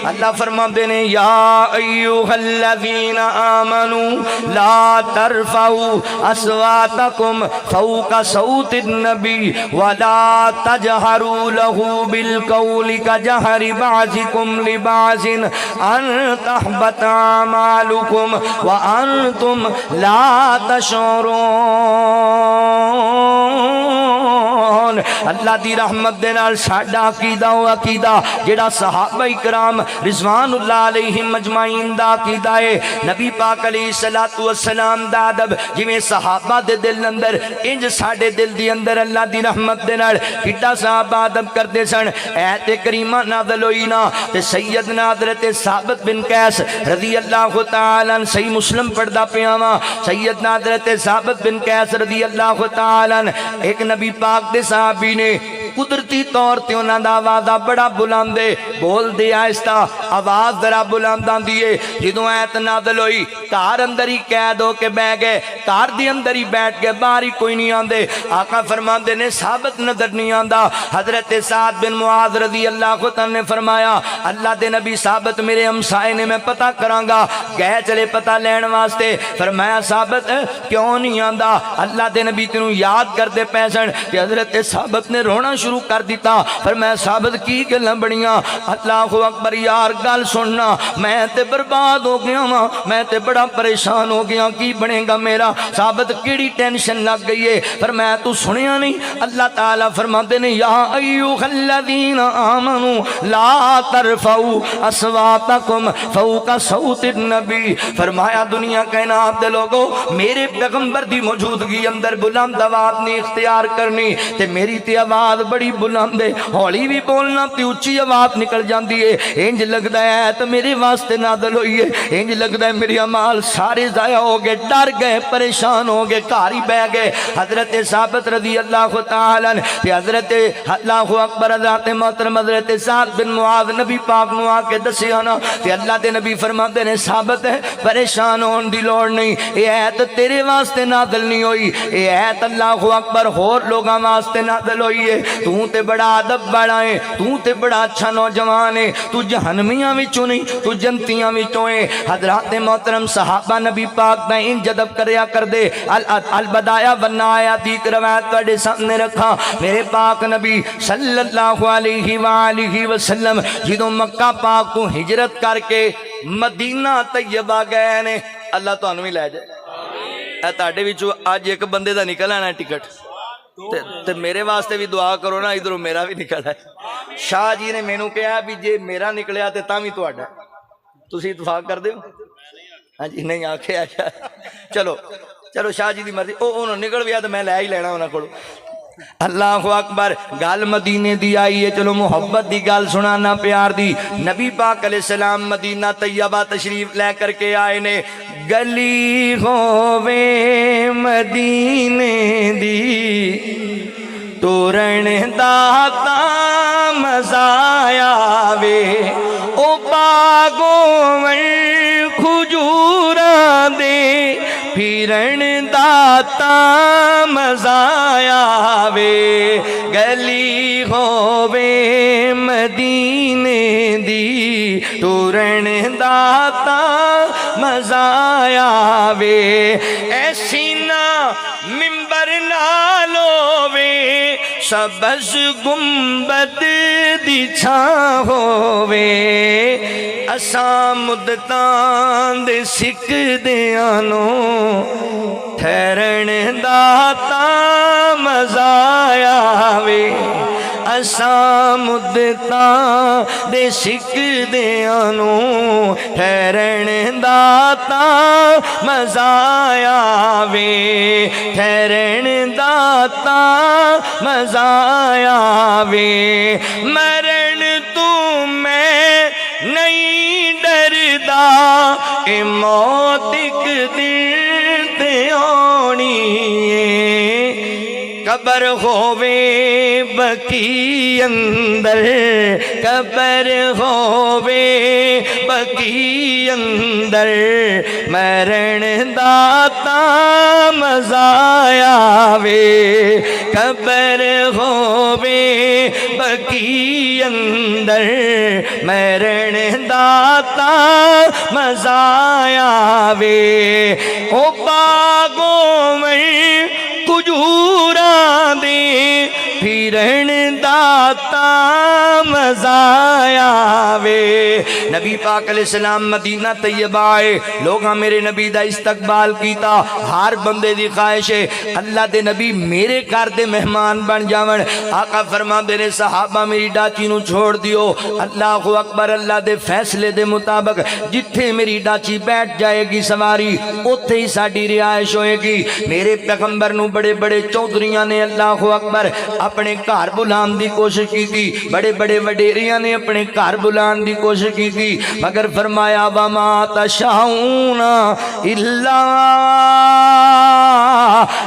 اللہ فرماندے نے یا ایھا الذین آمنوا لا ترفعوا اصواتکم فوق صوت النبی ولا تجہروا له بالقول كجہر بعضکم لبعض ان تحبط اعمالکم وانتم لا تشعرون. اللہ دی رحمت دے نال ساڈا عقیدہ او عقیدہ جڑا صحابہ کرام رضوان اللہ علیہم اجمعین دا عقیدہ ہے. نبی پاک علیہ الصلوۃ والسلام دا ادب جویں صحابہ دے دل اندر انج ساڈے دل دی اندر اللہ دی رحمت دے نال کڈا صحابہ ادب کردے سن. ایت کریمہ نازل ہوئی نا تے سیدنا حضرت ثابت بن قیس رضی اللہ تعالی عنہ, صحیح مسلم پڑھدا پیا وا, سیدنا حضرت ثابت بن قیس رضی اللہ تعالی عنہ ایک نبی پاک دے صحابی نے قدرتی طور تے انہاں دا آواز بڑا بلند ہے, بول دے آہستہ آواز ذرا بلند آندی ہے. جدوں ایت نازل ہوئی گھر اندر ہی قید ہو کے بیٹھ گئے, گھر دے اندر ہی بیٹھ گئے, باہر ہی کوئی نہیں آندے. آقا فرماندے نے ثابت نظر نہیں آندا. حضرت سعد بن معاذ رضی اللہ عنہ نے فرمایا اللہ دے نبی ثابت میرے ہمسائے نے, میں پتہ کراں گا. گئے چلے پتہ لین واسطے, فرمایا ثابت کیوں نہیں آندا, اللہ دے نبی تینوں یاد کردے پے سن. تے حضرت ثابت نے رونا شروع کر دیتا. فرمایا ثابت کی گلاں بڑیاں, اللہ اکبر یار گل سننا, میں تے برباد ہو گیا ہاں, میں تے بڑا پریشان ہو گیا, کی بنے گا میرا. ثابت کیڑی ٹینشن لگ گئی ہے. فرمایا تو سنیا نہیں, اللہ تعالی فرماتے نے یا ایھا الذین آمنوا لا ترفعوا اصواتکم فوق صوت النبی. فرمایا دنیا کائنات دے لوگو, میرے پیغمبر دی موجودگی اندر بلند آواز نہیں اختیار کرنی. تے میری تے آواز بڑی بلند ہے, ہولی بھی بولنا تے اونچی آواز نکل جاندی ہے. انج لگدا ہے تے میرے واسطے نازل ہوئی ہے, انج لگدا ہے میرے اعمال سارے ضائع ہو گئے, ڈر گئے, پریشان ہو گئے, گھر ہی بیٹھ گئے. حضرت ثابت رضی اللہ تعالی عنہ تے حضرت اللہ اکبر ذات محترم حضرت سعد بن معاذ نبی پاک نو آ کے دسیا نا, تے اللہ دے نبی فرماتے نے ثابت ہے پریشان ہون دی لوڑ نہیں, اے ایت تیرے واسطے نازل نہیں ہوئی, اے ایت اللہ اکبر ہور لوگاں واسطے نازل ہوئی ہے. تو تے بڑا ادب والا ہے, تو تے بڑا اچھا نوجوان ہے, تو جہنمیاں وچوں نہیں تو جنتیاں وچوں ہے. حضرات محترم صحابہ نبی پاک دا ان جدب کریا کر دے. البدایا والنہایا دی روایت تواڈے سامنے رکھا. میرے پاک نبی صلی اللہ علیہ وآلہ وسلم جدوں مکہ پاک تو ہجرت کر کے مدینہ طیبہ گئے نے, اللہ تانوں بھی لے جائے. اے تواڈے وچوں اج ایک بندے دا نکل آنا ٹکٹ, تے میرے واسطے بھی دعا کرو نا, ادھروں میرا بھی نکل ہے. شاہ جی نے مینوں کہا بھی جے میرا نکلیا تے تاں وی تہاڈا, تسی اتفاق کر دیو. ہاں جی نہیں آکھیا چلو چلو شاہ جی دی مرضی, او انہوں نکل گیا تے میں لے ہی لینا انہاں کولوں. اللہ اکبر. گل مدینے دی آئی ہے, چلو محبت دی گل سنانا پیار دی. نبی پاک علیہ السلام مدینہ طیبہ تشریف لے کر کے آئے نے. گلی ہووے مدینے دی تورن داتا مزا آوے, او باغوں ور کھجوراں دے پھرن داتا مزا آوے. گلی ہووے مدینے دی تورن داتا مزا آوے. ایسی نہ ممبر نال ہووے سبز گنبد دی چھاں ہووے. اساں مدتاں دے سکدیاں نو ٹھہرن داتا مزا آوے. اساں مدتاں دے سکدیاں نو ٹھہرن داتا مزا آوے. ٹھہرن داتا مزا آوے. مرن تو میں نہیں ڈردا, اے موت ایک دن تے آنی ہے. قبر ہووے بقی اندر, قبر ہووے بقی اندر, مرن داتا مزا آوے. قبر ہووے بقی اندر, مرن داتا مزا آوے. او باغوں میں کھجوراں دے پھرن داتا مزا آوے. نبی پاک علیہ السلام مدینہ طیبہ آئے, لوگاں میرے نبی دا استقبال کیتا. ہر بندے دی خواہش ہے اللہ دے نبی میرے گھر دے مہمان بن جاون. آقا فرماندے نے صحابہ میری ڈاچی نو چھوڑ دیو. اللہ اکبر. اللہ دے فیصلے دے مطابق جتھے میری ڈاچی بیٹھ جائے گی سواری اوتھے ہی ساڈی رہائش ہوئے گی. میرے پیغمبر نو بڑے بڑے چودھریاں نے اللہ اکبر اپنے گھر بلان دی کوشش کی تھی, بڑے بڑے وڈیریاں نے اپنے گھر بلان دی کوشش کی تھی, مگر فرمایا وما تشاؤون الا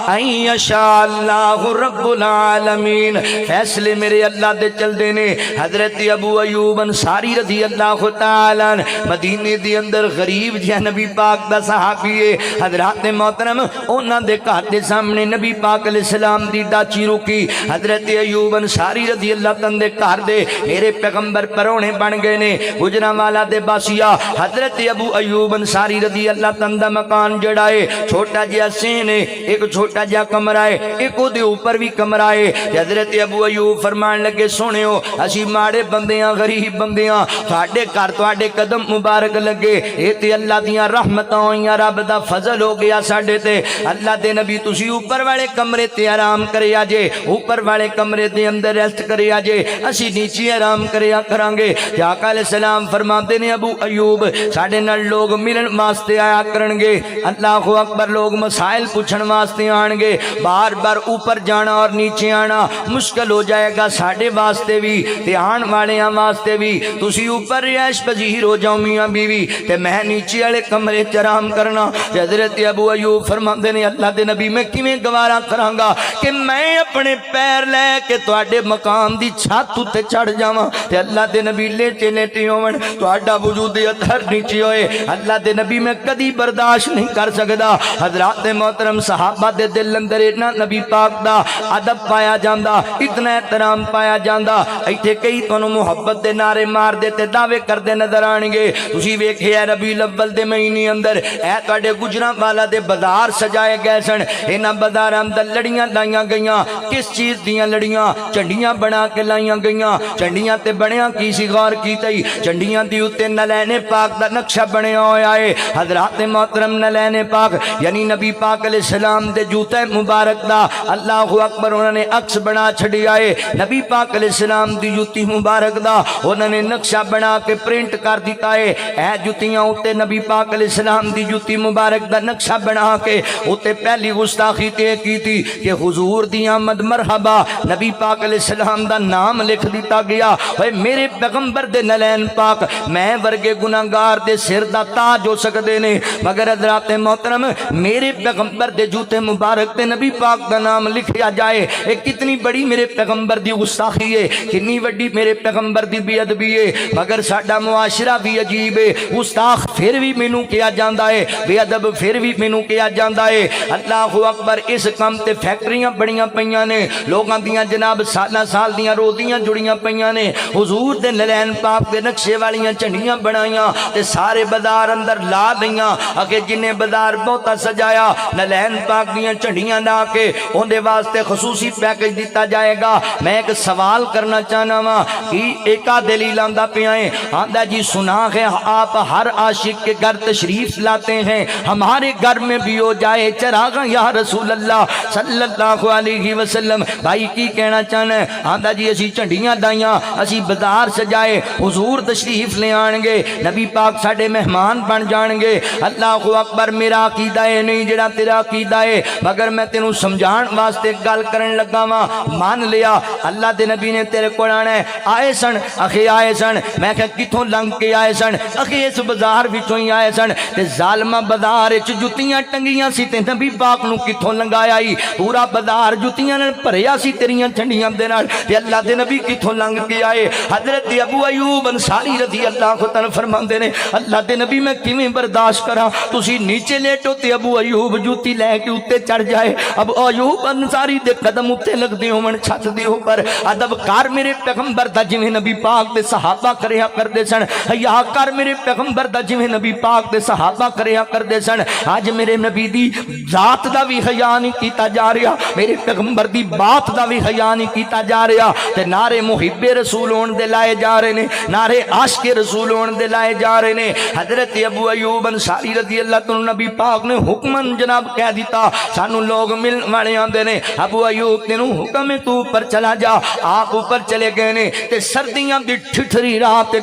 ان یشاء اللہ رب العالمین. فیصلے میرے اللہ دے چل دینے. حضرت ابو ایوب انصاری رضی اللہ تعالی عنہ مدینے دی اندر غریب جہ نبی پاک دا صحابی ہے. حضرات محترم انہاں دے گھر دے سامنے نبی پاک علیہ السلام دی ڈاچی رکی. حضرت ایوب انصاری رضی اللہ تعالی دے گھر دے میرے پیغمبر پرونے بن گئے نے. گجرانوالا دے باسیا حضرت ابو ایوب انصاری رضی اللہ تعالی دا مکان جڑا ہے چھوٹا جہا سین ہے, ایک چھوٹا جہا کمرہ ہے, ایک او دے اوپر بھی کمرہ ہے. حضرت ابو ایوب فرمان لگے سنیو اسی ماڑے بندیاں غریب بندیاں تواڈے گھر تواڈے قدم مبارک لگے, اے تے اللہ دیاں رحمتاں ہوئیاں, رب دا فضل ہو گیا ساڈے تے. اللہ دے نبی تسی اوپر والے کمرے تے آرام کریا جے, اوپر والے کمرے دے اندر ریسٹ کریا جے, اسی نیچے آرام کریا کران گے. آقا علیہ السلام فرماتے نے ابو ایوب ساڈے نال لوگ ملن واسطے آیا کرن گے. اللہ اکبر. لوگ مسائل پوچھن واسطے آن گے. بار بار اوپر جانا اور نیچے آنا مشکل ہو جائے گا ساڈے واسطے بھی تے آن والیاں واسطے بھی. تسی اوپر رہائش پذیر ہو جاؤ میاں بیوی تے میں نیچے والے کمرے چ آرام کرنا. حضرت ابو ایوب فرماتے نے اللہ دے نبی میں کیویں گوارا کراں گا کہ میں اپنے پیر لے کے تواڈے مکان دی چھت تے چڑھ جاواں تے اللہ دے نبی لیٹے لیٹے ہون تواڈا وجود اتھر نیچے ہوئے. اللہ دے نبی میں کدی برداشت نہیں کر سکدا. حضرات محترم صحابہ دے دل اندر اتنا نبی پاک دا ادب پایا جاندا, اتنا احترام پایا جاندا. ایتھے کئی تانوں محبت دے نعرے مار دے تے دعوے کردے نظر آن گے. تسی ویکھیا ربیع الاول دے مہینے اندر اے تواڈے گجرانوالا دے بازار سجائے گئے سن. انہاں بازاراں اندر لڑیاں لائیاں گئیاں. کس چیز دیاں لڑیاں؟ چنڈیاں بنا کے لائیاں گئیاں. چنڈیاں تے بنیا کی سی غور کیتے؟ چنڈیاں دی اوتے نلین پاک دا نقشہ بنیا ہویا ہے. حضرات محترم نلین پاک یعنی نبی پاک علیہ السلام دے جو جوتا مبارک دا اللہ اکبر انہوں نے عکس بنا چھڑیا ہے نبی پاک علیہ السلام دی جوتی مبارک دا انہوں نے نقشہ بنا کے پرنٹ کر دیتا ہے اے جوتیاں اتے نبی پاک علیہ السلام دی جوتی مبارک دا نقشہ بنا کے اتے پہلی گستاخی تے کی تھی کہ حضور دی آمد مرحبا نبی پاک علیہ السلام دا نام لکھ دیتا گیا اے میرے پیغمبر دے نلین پاک میں ورگے گناہگار دے سر دا تاج ہو سکدے نے مگر حضرات محترم میرے پیغمبر دے جوتے مبارک تے نبی پاک دا نام لکھیا جائے اے کتنی بڑی میرے پیغمبر دی گستاخی ہے کتنی بڑی میرے پیغمبر دی بے ادبی ہے مگر ساڈا معاشرہ بھی عجیب ہے گستاخ پھر بھی مینوں کیا جاندا ہے بے ادب پھر بھی مینوں کیا جاندا ہے اللہ اکبر اس کام تے فیکٹریاں بڑیاں پیاں نے لوگاں دیاں جناب سالاں سال دیاں روزیاں جڑیاں پیاں نے حضور دے نلین پاک دے نقشے والیاں جھنڈیاں بنائیاں تے سارے بازار اندر لا دیاں اگے جنے بازار بہتا سجایا نلین پاک دیاں جھنڈیاں لا کے اون دے واسطے خصوصی پیکج دیتا جائے گا میں ایک سوال کرنا چاہنا وا کہ ایکا دلیل آندا پیا ہے آندا جی سنا ہے آپ ہر عاشق کے گھر تشریف لاتے ہیں ہمارے گھر میں بھی ہو جائے چراغ یا رسول اللہ صلی اللہ علیہ وسلم بھائی کی کہنا چاہنا ہے آندا جی اسی جھنڈیاں لائیاں اسی بازار سجائے حضور تشریف لے آن گے نبی پاک ساڈے مہمان بن جان گے اللہ اکبر میرا عقیدہ ہے نہیں جڑا تیرا عقیدہ ہے مگر میں تینوں سمجھان واسطے گل کرن لگا وا مان لیا اللہ دے نبی نے تیرے کول آنا ہے آئے سن اخی آئے سن میں کہ کتھوں لنگ کے آئے سن اخی اس بازار وچوں ہی آئے سن تے ظالمہ بازار وچ جوتیاں ٹنگیاں سی تے نبی پاک نو کتھوں لنگایا ای پورا بازار جوتیاں نال بھریا سی تیریاں جھنڈیاں دے نال تے اللہ دے نبی کتھوں لنگ کے آئے حضرت ابو ایوب انصاری رضی اللہ تعالی فرماندے نے اللہ دے نبی میں کیویں برداشت کراں تسی نیچے لیٹو تے ابو ایوب جوتی لے کے اوتے چڑھ جائے اب ایوب انصاری دے قدم اوتے لگدے ہون چھت دے اوپر ادب کار میرے پیغمبر دا جویں نبی پاک دے صحابہ کریا کردے سن حیا کر میرے پیغمبر دا جویں نبی پاک دے صحابہ کریا کردے سن اج میرے نبی دی ذات دا بھی حیا نہیں کیتا جا رہا میرے پیغمبر دی بات دا بھی حیا نہیں کیتا جا رہا تے نعرے محب رسول ہون دے لائے جا رہے نے نعرے عاشق رسول ہون دے لائے جا رہے نے حضرت ابو ایوب انصاری رضی اللہ عنہ نبی پاک نے حکمن جناب کہہ دیتا سانو لوگ مل والے آندے نے ابو ایوب تینوں حکم ہے تو اوپر چلا جا آپ اوپر چلے گئے نے تے سردیاں دی ٹھٹھری رات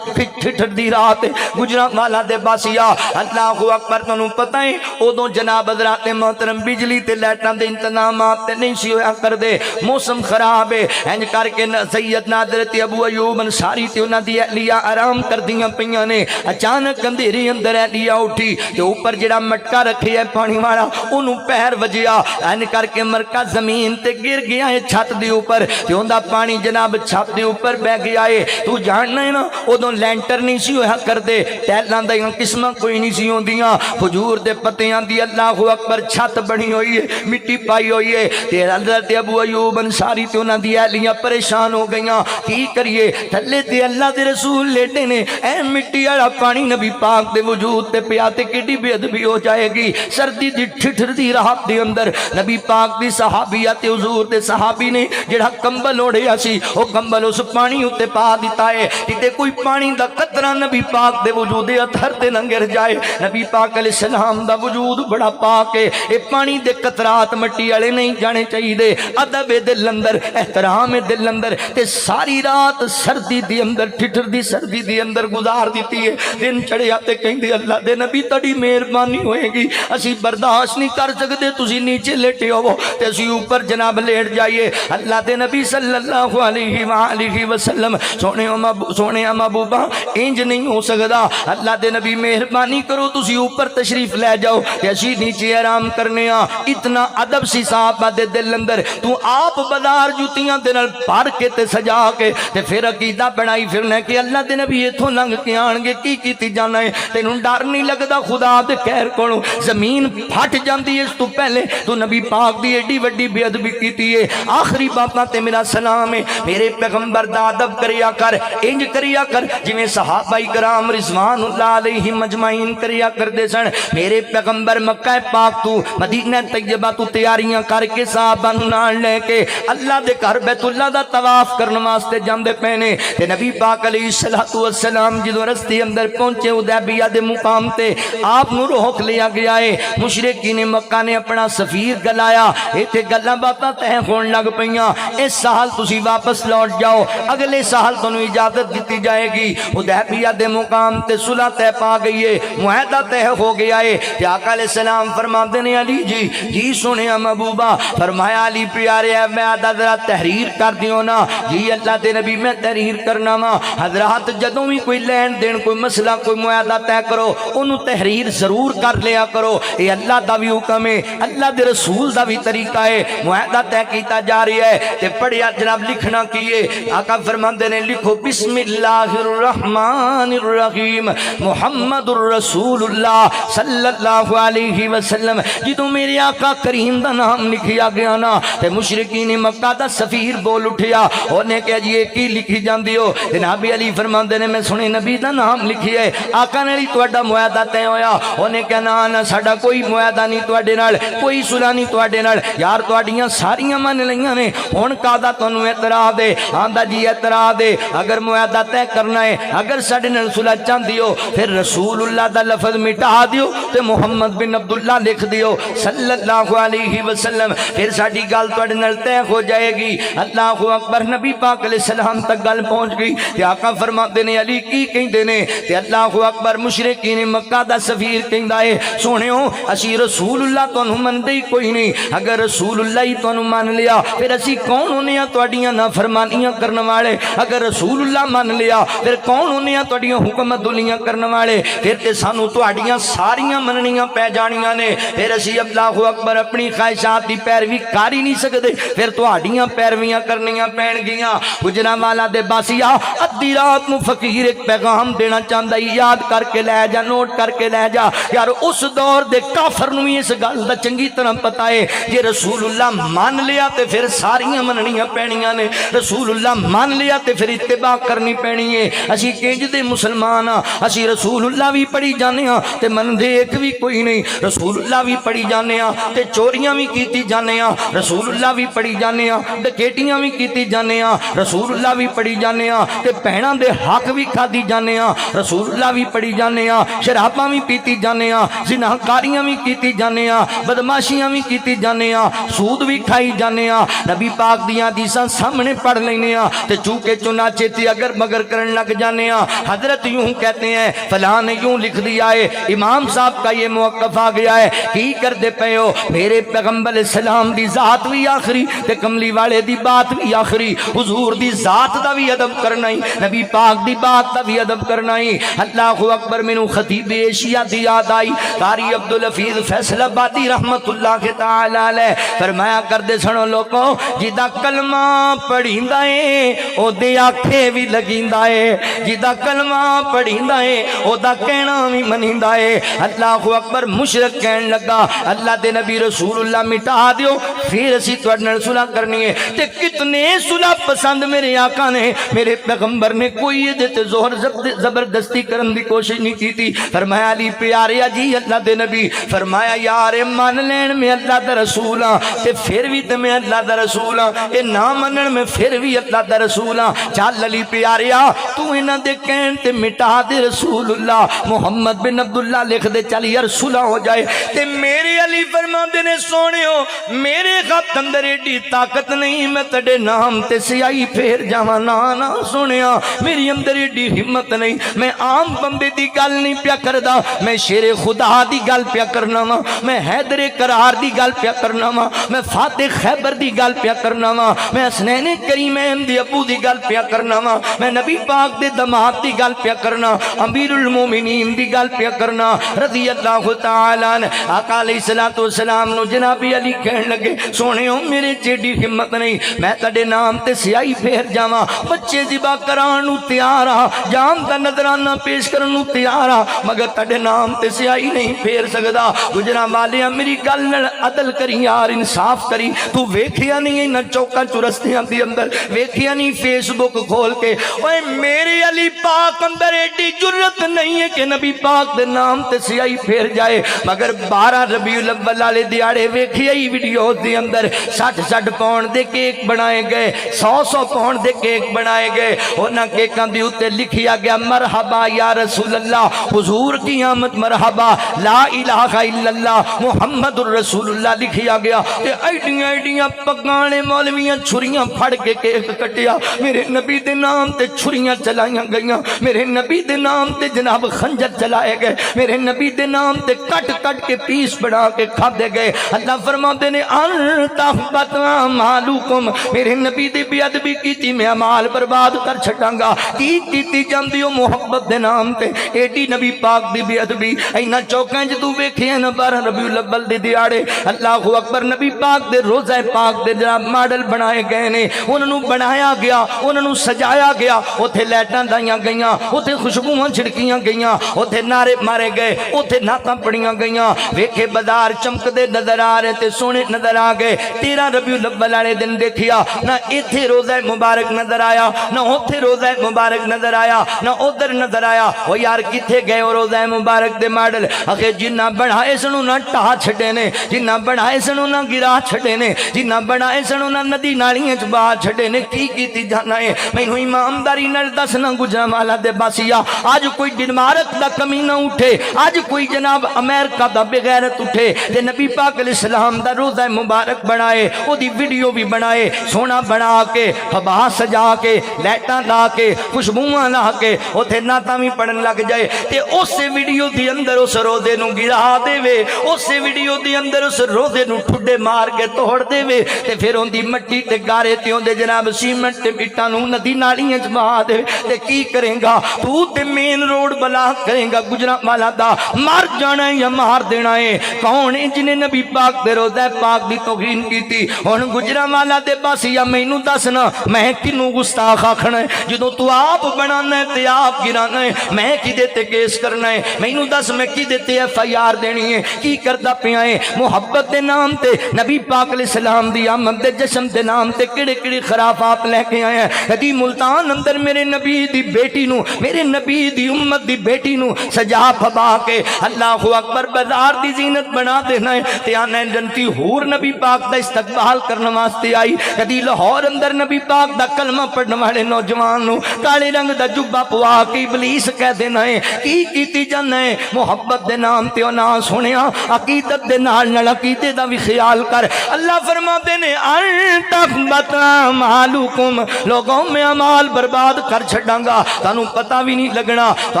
ٹھٹھر دی رات گجرانوالا دے باسیا اللہ اکبر تانوں پتہ ہے اودوں جناب حضرات محترم بجلی تے لائٹاں دے انتظامات تے نہیں سی ہویا کردے موسم خراب ہے انج کر کے سیدنا حضرت ابو ایوب انصاری تے انہاں دی اہلیہ آرام کردیاں پیاں نے اچانک اندھیری اندر اہلیہ اٹھی تے اوپر جڑا مٹکا رکھیا ہے پانی والا اونوں پیر وجیا انج کر کے مرکا زمین تے گر گیا ہے چھت دے اوپر تے اوندا پانی جناب چھت دے اوپر بہ گیا ہے تو جاننا ہے نا اودوں لینٹر نہیں سی ہویا کردے ٹیلاں دیاں قسماں کوئی نہیں سی ہوندیاں کھجور دے پتیاں دی اللہ اکبر چھت بنی ہوئی ہے مٹی پائی ہوئی ہے تے حضرت ابو ایوب انصاری تے انہاں دی اہلیاں پریشان ہو گئیاں کی کریے تھلے تے اللہ دے رسول لیٹے نے اے مٹی والا پانی نبی پاک دے وجود تے پیا تے کیڈی بے ادبی ہو جائے گی سردی دی ٹھٹھر دی رات دے اندر نبی پاک دی صحابیہ تے حضور دے صحابی نے جڑا کمبل اوڑھیا سی او کمبل اس پانی اُتے پا دیتا ہے کتے کوئی پانی دا قطرہ نبی پاک دے وجود اطہر تے نہ گر جائے نبی پاک علیہ السلام دا وجود بڑا پاک ہے اے پانی دے قطرات مٹی والے نہیں جانے چاہیے دے ادب دل اندر احترام دل اندر تے ساری رات سردی دی اندر ٹھٹھر دی سردی دی اندر گزار دیتی ہے دن چڑھیا تے کہندے اللہ دے نبی تڑی مہربانی ہوئے گی اسی برداشت نہیں کر سکتے تسی نیچے لیٹے ہو تے اسی اوپر جناب لیٹ جائیے اللہ دے نبی صلی اللہ علیہ وآلہ وسلم سونے محبوبہ انج نہیں ہو سکدا اللہ دے نبی مہربانی کرو تسی اوپر تشریف لے جاؤ تے اسی نیچے آرام کرنے ہاں اتنا ادب سی صحابہ دے دل اندر تو آپ بازار جوتیاں دے نال بھر کے تے سجا کے تے پھر عقیدہ بنائی پھرنے کہ اللہ دے نبی ایتھوں لنگ کے آن گے کی کیتی جانا ہے تینوں ڈر نہیں لگدا خدا دے خیر کولوں زمین پھٹ جاندی ہے اس تو پہلے تو نبی پاک دی ایڈی وڈی بے ادبی کیتی ہے آخری باتاں تے میرا سلام ہے میرے پیغمبر دا ادب کریا کر انج کریا کر جویں صحابہ کرام رضوان اللہ علیہ مجمعین کریا کردے سن میرے پیغمبر مکہ پاک تو مدینہ طیبہ تو تیاریاں کر کے صحابہ نال لے کے اللہ دے گھر بیت اللہ دا طواف کرن واسطے جاندے پینے تے نبی پاک علیہ الصلوۃ والسلام جدوں رستے اندر پہنچے حدیبیہ دے مقام تے آپ نو روک لیا گیا ہے مشرکین مکہ نے اپنا سفیر گلایا ایتھے گلاں باتاں طے ہون لگ پیاں اس سال تسی واپس لوٹ جاؤ اگلے سال تانوں اجازت دتی جائے گی حدیبیہ دے مقام تے صلح طے پا گئی ہے معاہدہ طے ہو گیا ہے تے آقا علیہ السلام فرماندے نے علی جی سنیا محبوبہ فرمایا علی پیارے ہے میں آدھا ذرا تحریر کر دیو نا جی اللہ دے نبی میں تحریر کرنا وا حضرات جدوں بھی کوئی لین دین کوئی مسئلہ کوئی معاہدہ طے کرو انہوں تحریر ضرور کر لیا کرو یہ اللہ دا بھی حکم ہے اللہ دے رسول دا بھی طریقہ ہے معاہدہ طے کیتا جا رہی ہے تے پڑھیا جناب لکھنا کیے آقا فرماندے نے لکھو بسم اللہ الرحمن الرحیم محمد الرسول اللہ صلی اللہ علیہ وسلم جدوں میرے آقا کریم دا نام لکھیا گیا نا تے مشرکین مکہ دا سفیر بول اٹھیا انہیں کہا جی کی لکھی جاندی ہو جناب علی فرماندے نے میں سنے نبی دا نام لکھی ہے آقا نے تہاڈا معاہدہ طے ہویا انہیں کہا نا ساڈا کوئی معاہدہ نہیں تواڈے نال کوئی صلح نہیں تواڈے نال یار تواڈیاں ساریاں من لئیاں نے ہن کادا تانوں اعتراض دے آندا جی اعتراض دے اگر معاہدہ طے کرنا ہے اگر ساڈے نال صلح چاہندی ہو پھر رسول اللہ دا لفظ مٹا دیو تے محمد بن عبداللہ لکھ دیو صلی اللہ علیہ وسلم پھر ساڈی گل تواڈے نال طے ہو جائے گی اللہ اکبر نبی پاک علیہ السلام تک گل پہنچ گئی تے آقا فرماتے نے علی کی کہندے نے تے اللہ اکبر مشرکین مکہ دا سفیر کہندا ہے سونےو اسی رسول اللہ تانوں مندے ہی کوئی نہیں اگر رسول اللہ ہی تانوں مان لیا پھر اسی کون ہونے ہیں تواڈیاں نافرمانیاں کرن والے اگر رسول اللہ مان لیا پھر کون ہونے ہیں تواڈیاں حکم عدلیاں کرن والے پھر تے سانو تواڈیاں ساریاں مننیاں پے جانیاں نے پھر اسی اللہ اکبر اپنی خواہشات دی پیروی کر ہی نہیں سکدے پھر تواڈیاں پیرویاں کرنیاں پین گیاں گجرانوالا دے باسیا ادھی رات نو فقیر ایک پیغام دینا چاہندا یاد کر کے لے جا نوٹ کر کے لے جا یار اس دور دے کافر نو اس گل دا چنگی طرح پتہ ہے جے رسول اللہ مان لیا تے پھر ساریاں مننیاں پینیاں نے رسول اللہ مان لیا تے پھر اتباع کرنی پینی ہے اسی کنج دے مسلمان ہاں اسی رسول اللہ بھی پڑھی جانے ہاں تے من دے ایک بھی کوئی نہیں رسول اللہ بھی پڑھی جانے ہاں تے چوریاں بھی کیتی جانے ہاں رسول اللہ بھی پڑھی جانے ہاں ڈکیٹیاں بھی کیتی جانے ہاں رسول اللہ بھی پڑھی جانے ہاں تے بہناں دے حق بھی کھادی جانے ہاں رسول اللہ بھی پڑھی جانے ہاں شراباں بھی پیتی جانے ہاں زناکاریاں بھی کیتی جانے ہاں بدماشیاں بھی کیتی جانے ہاں سود بھی کھائی جانے ہاں نبی پاک دیاں حدیثاں سامنے پڑھ لینے ہاں تے چونکہ چنانچہ تے اگر مگر کرن لگ جانے ہاں حضرت یوں کہتے ہیں فلاں نے یوں لکھ دیا ہے امام صاحب کا یہ موقف آ گیا ہے کی کر دے پے ہو میرے پیغمبر السلام دی ذات بھی آخری تے کملی والے دی بات بھی آخری حضور دی ذات دا بھی ادب کرنا ہی نبی پاک دی بات دا بھی ادب کرنا ہی اللہ اکبر مینوں خطیب ایشیا دی یاد آئی قاری عبدالحفیظ فیصل آبادی رحمت اللہ تعالی علیہ فرمایا کردے سنو لوگوں جدا کلمہ پڑھیندا ہے او دے آکھے بھی لگیندا ہے جدا کلمہ پڑھیندا ہے او دا کہنا بھی منیندا ہے اللہ اکبر مشرک کہن لگا اللہ دے نبی رسول اللہ مٹا دیو پھر اسی تواڈے نال صلح کرنی ہے تے کتنے صلح پسند میرے آقا نے میرے پیغمبر نے کوئی یہ تے زہر زبردستی کرن دی کوشش نہیں کی تھی فرمایا علی پیارے جی اللہ دے نبی فرمایا یار مان لین میں اللہ دا رسول ہاں تے پھر بھی تے میں اللہ دا رسول ہاں اے نہ منن میں پھر بھی اللہ دا رسول ہاں چل علی پیاریا تو انہاں دے کہن تے مٹا دے رسول اللہ محمد بن عبداللہ لکھ دے چل یار صلح ہو جائے تے میرے علی فرماندے نے سونےو میرے خط اندر ایڈی طاقت نہیں میں تیرے نام تے سیاہی پھیر جاواں نہ سونیا میری اندر ایڈی ہمت نہیں میں عام بندے دی گل نہیں پیا کردا میں شیر خدا دی گل پیا کرنا وا میں حیدر کرار دی گل پیا کرنا وا میں فاتح خیبر دی گل پیا کرنا وا میں حسنین کریمین دی ابو دی گل پیا کرنا وا میں نبی پاک دے دماد دی گل پیا کرنا امیر المومنین دی گل پیا کرنا رضی اللہ تعالی عنہ آقا علیہ الصلوۃ والسلام نو جناب علی کہن لگے سونےو میرے چیڈی ہمت نہیں میں تیرے نام تے سیاہی پھیر جاواں بچے ذبح کران نو تیار آ جان دا نذرانہ پیش کرن نو تیار آ مگر تیرے نام تے سیاہی نہیں پھیر سکدا گجرانوالیاں میری گل نال عدل کری یار انصاف کری تو ویکھیا نہیں نہ چوکاں چرستیاں دی اندر ویکھیا نہیں فیس بک کھول کے اوے میرے علی پاک اندر ایڈی جرت نہیں ہے کہ نبی پاک دے نام تے سیاہی پھیر جائے مگر 12 ربیع الاول والے دیاڑے ویکھی آئی ویڈیو دے اندر 60 پاؤنڈ دے کیک بنائے گئے 100 پاؤنڈ دے کیک بنائے گئے انہاں کیکاں دے اوتے لکھیا گیا مرحبا یا رسول اللہ حضور کی آمد مرحبا لا الہ الا اللہ محمد الرسول اللہ لکھیا گیا تے ایڈیاں پگانے مولویاں چھریاں پھڑ کے کیک کٹیا میرے نبی دے نام تے چھریاں چلائیاں گئیاں میرے نبی دے نام تے جناب خنجر چلائے گئے میرے نبی دے نام تے کٹ کٹ کے پیس بنا کے کھادے گئے اللہ فرماتے نے انتحبت اعمالکم میرے نبی دی بے ادبی کیتی میں اعمال برباد کر چھٹاں گا کی کیتی جاندی او محبت دے نام تے ایڈی نبی پاک دی بے ادبی اینا چوکاں ج تو ویکھیا نا 12 ربیع الاول دی دیاڑے اللہ اکبر نبی پاک دے روزہ پاک دے جناب ماڈل بنائے گئے نے انہاں نوں بنایا گیا انہاں نوں سجایا گیا اوتھے لائٹاں لائیاں گئیاں اوتھے خوشبوواں چھڑکیاں گئیاں اوتھے نعرے مارے گئے اوتھے نعتاں پڑھیاں گئیاں ویکھے بازار چمکدے نظر آ رہے تے سونے نظر آ گئے 13 ربیع الاول والے دن دیکھیا نہ ایتھے روزہ مبارک نظر آیا نہ اوتھے روزہ مبارک نظر آیا نہ ادھر نظر آیا او یار کتھے گئے او روزہ مبارک دے ماڈل اکھے جنہ بنائے سنوں نہ ٹھا چھڈے نے جنہ بنائے سنوں نہ گرا چھڈے نے جنہ بنائے سنوں نہ ندی نالیاں چ بہا چھڈے نے کی کیتی جانا ہے مینوں ایمانداری نال دس نہ گجرانوالا دے باسیا اج کوئی ڈنمارک دا کمینہ اٹھے اج کوئی جناب امریکہ دا بغیرت اٹھے تے نبی پاک علیہ السلام دا روزہ مبارک بنائے او دی ویڈیو بھی بنائے سونا بنا کے فبا سجا کے لائٹاں لا کے خوشبوواں لا کے اوتھے نعتاں وی پڑھن لگ جائے تے اس ویڈیو دی اندر اس روزے نوں گرا دے وے اس ویڈیو دی اندر اس روزے نوں ٹھڈے مار کے توڑ دے وے تے پھر اون دی مٹی تے گارے تے اون دے جناب سیمنٹ تے مٹاں نوں ندی نالیاں چ بہا دے تے کی کرے گا تو تے مین روڈ بلا کرے گا گجرانوالا دا مار جانا ہے یا مار دینا ہے کون ہے جن نے نبی پاک دے روزہ پاک دی توہین کیتی ہن گجرانوالا دے باسیا مینوں دسنا میں کینوں گستاخ آکھنا ہے جدوں تو آپ بنانا ہے تے آپ گرانا ہے میں کدے تے کیس کرنا ہے مینوں دس میں کدے تے ایف آئی آر دینی ہے کی کردا پیا ہے محبت دے نام تے نبی پاک علیہ السلام دی آمد دے جشن دے نام تے کڑے کڑے خرافات لے کے آئے ہیں کدی ملتان اندر میرے نبی دی بیٹی نو میرے نبی دی امت دی بیٹی نو سجا پھبا کے اللہ اکبر بازار دی زینت بنا دینا ہے تے آنے جنتی ہور نبی پاک دا استقبال کرنے واسطے آئی کدی لاہور اندر نبی پاک دا کلمہ پڑھنے والے نوجوان نو کالے رنگ دا جبہ پوا کے ابلیس کہہ دینا ہے کی کیتی جانا ہے محبت دے نام تے او نا سنیا عقیدت دے نال نال عقیدے دا بھی خیال کر اللہ فرماتے نے انتحبت اعمالکم لوگوں میں اعمال برباد کر چھڈاں گا تانوں پتہ بھی نہیں لگنا تو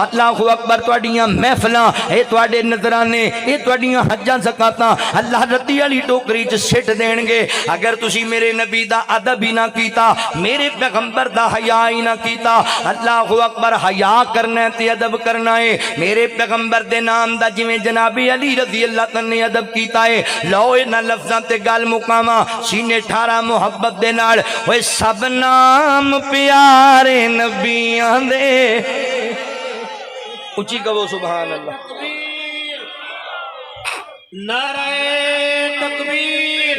اللہ اکبر تواڈیاں محفلاں اے تواڈے نذرانے اے تواڈیاں حجاں زکاتاں اللہ رتی والی ٹوکری چ سٹ دین گے اگر تسی میرے نبی دا ادب ہی نہ کیتا میرے پیغمبر دا حیا ہی نہ کیتا اللہ اکبر حیا کرنا تے ادب کرنا ہے میرے پیغمبر دے نام دا جویں جناب علی رضی اللہ تعالی نے ادب کیتا ہے لو انہاں لفظاں تے گل مقاما سینے ٹھارا محبت دے نال اوے سب نام پیارے نبیاں دے اونچی کہو سبحان اللہ نعرہ تکبیر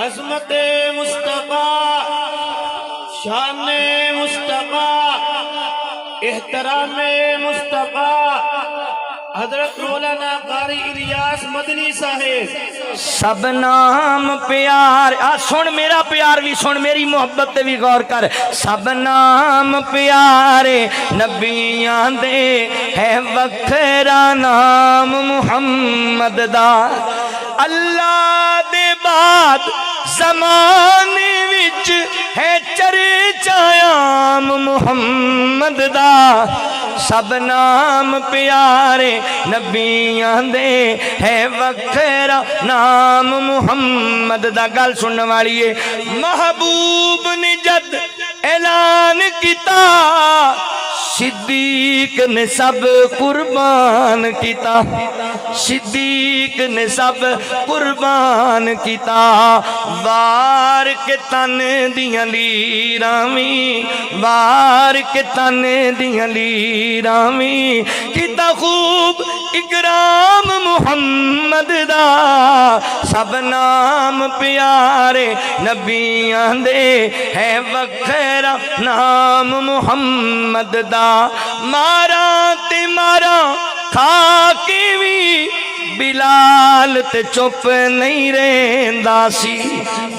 عظمت مصطفیٰ شان مصطفیٰ احترام مصطفیٰ حضرت مولانا قاری الیاس مدنی صاحب سب نام پیار سن میرا پیار بھی سن میری محبت تے بھی غور کر سب نام پیارے نبیاں دے ہے وکھرا نام محمد دا اللہ دے بعد زمانے وچ ہے چرچا عام محمد دا سب نام پیارے نبیاں دے ہے وکھرا نام محمد دا گل سننے والی ہے محبوب نے جد اعلان کیتا صدیق نے سب قربان کیتا صدیق نے سب قربان کیتا وار کے تن دیاں لیرامی وار کے تن دیاں لیرامی کیتا خوب اکرام محمد دا سب نام پیارے نبیاں دے ہے وکھرا نام محمد دا مارا تے مارا کھا کے بھی بلال تے چپ نہیں رہندا سی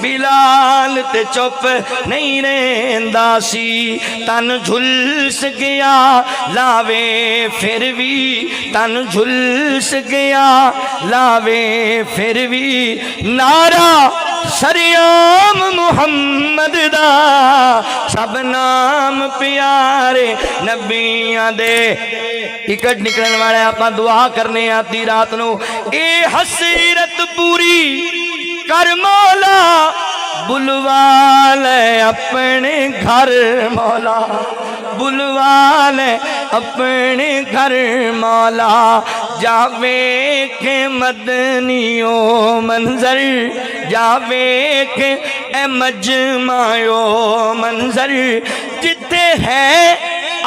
بلال تے چپ نہیں رہندا سی تن جھلس گیا لاوے پھر بھی تن جھلس گیا لاوے پھر بھی نعرہ سریام محمد دا سب نام پیارے نبیاں دے ٹکٹ نکلن والے آپ دعا کرنے آتی رات نو اے حسرت پوری کر مولا بلوا لے اپنے گھر مولا بلوا لے اپنے گھر مولا جاوے کے مدنیوں منظر جاوے کے اے مجمعوں منظر جتے ہے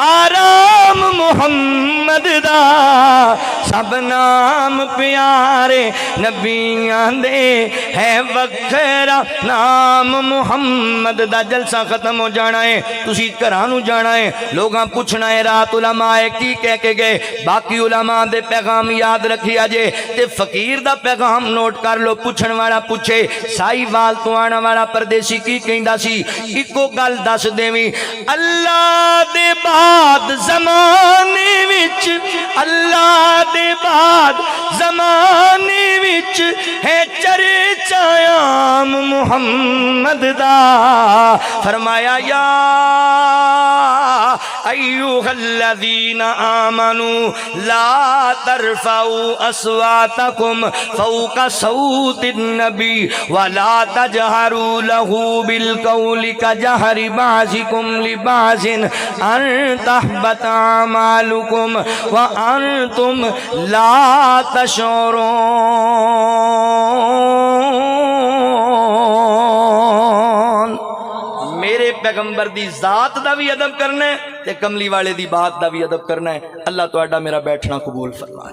آرام محمد دا سب نام پیارے نبیاں دے ہے وکھرا نام محمد دا جلسہ ختم ہو جانا ہے تسی گھرانو جانا ہے لوگاں پوچھنا ہے رات علماء کی کہہ کے گئے باقی علماء دے پیغام یاد رکھی آجے تے فقیر دا پیغام نوٹ کر لو پوچھن والا پوچھے سائی وال تو آنا والا پردیسی کی کہندا سی اکو گل دس دیویں اللہ دے بعد زمانے وچ اللہ دے بعد زمانے وچ ہے چرچا عام محمد دا فرمایا یا ایوہ الذین آمنوا لا ترفعوا اصواتکم فوق صوت النبی ولا تجہروا لہ بالقول کجہر بعضکم لبعض ان تحبط اعمالکم وانتم لا تشعرون میرے پیغمبر دی ذات دا بھی ادب کرنا ہے تے کملی والے دی بات دا بھی ادب کرنا ہے اللہ تہاڈا میرا بیٹھنا قبول فرما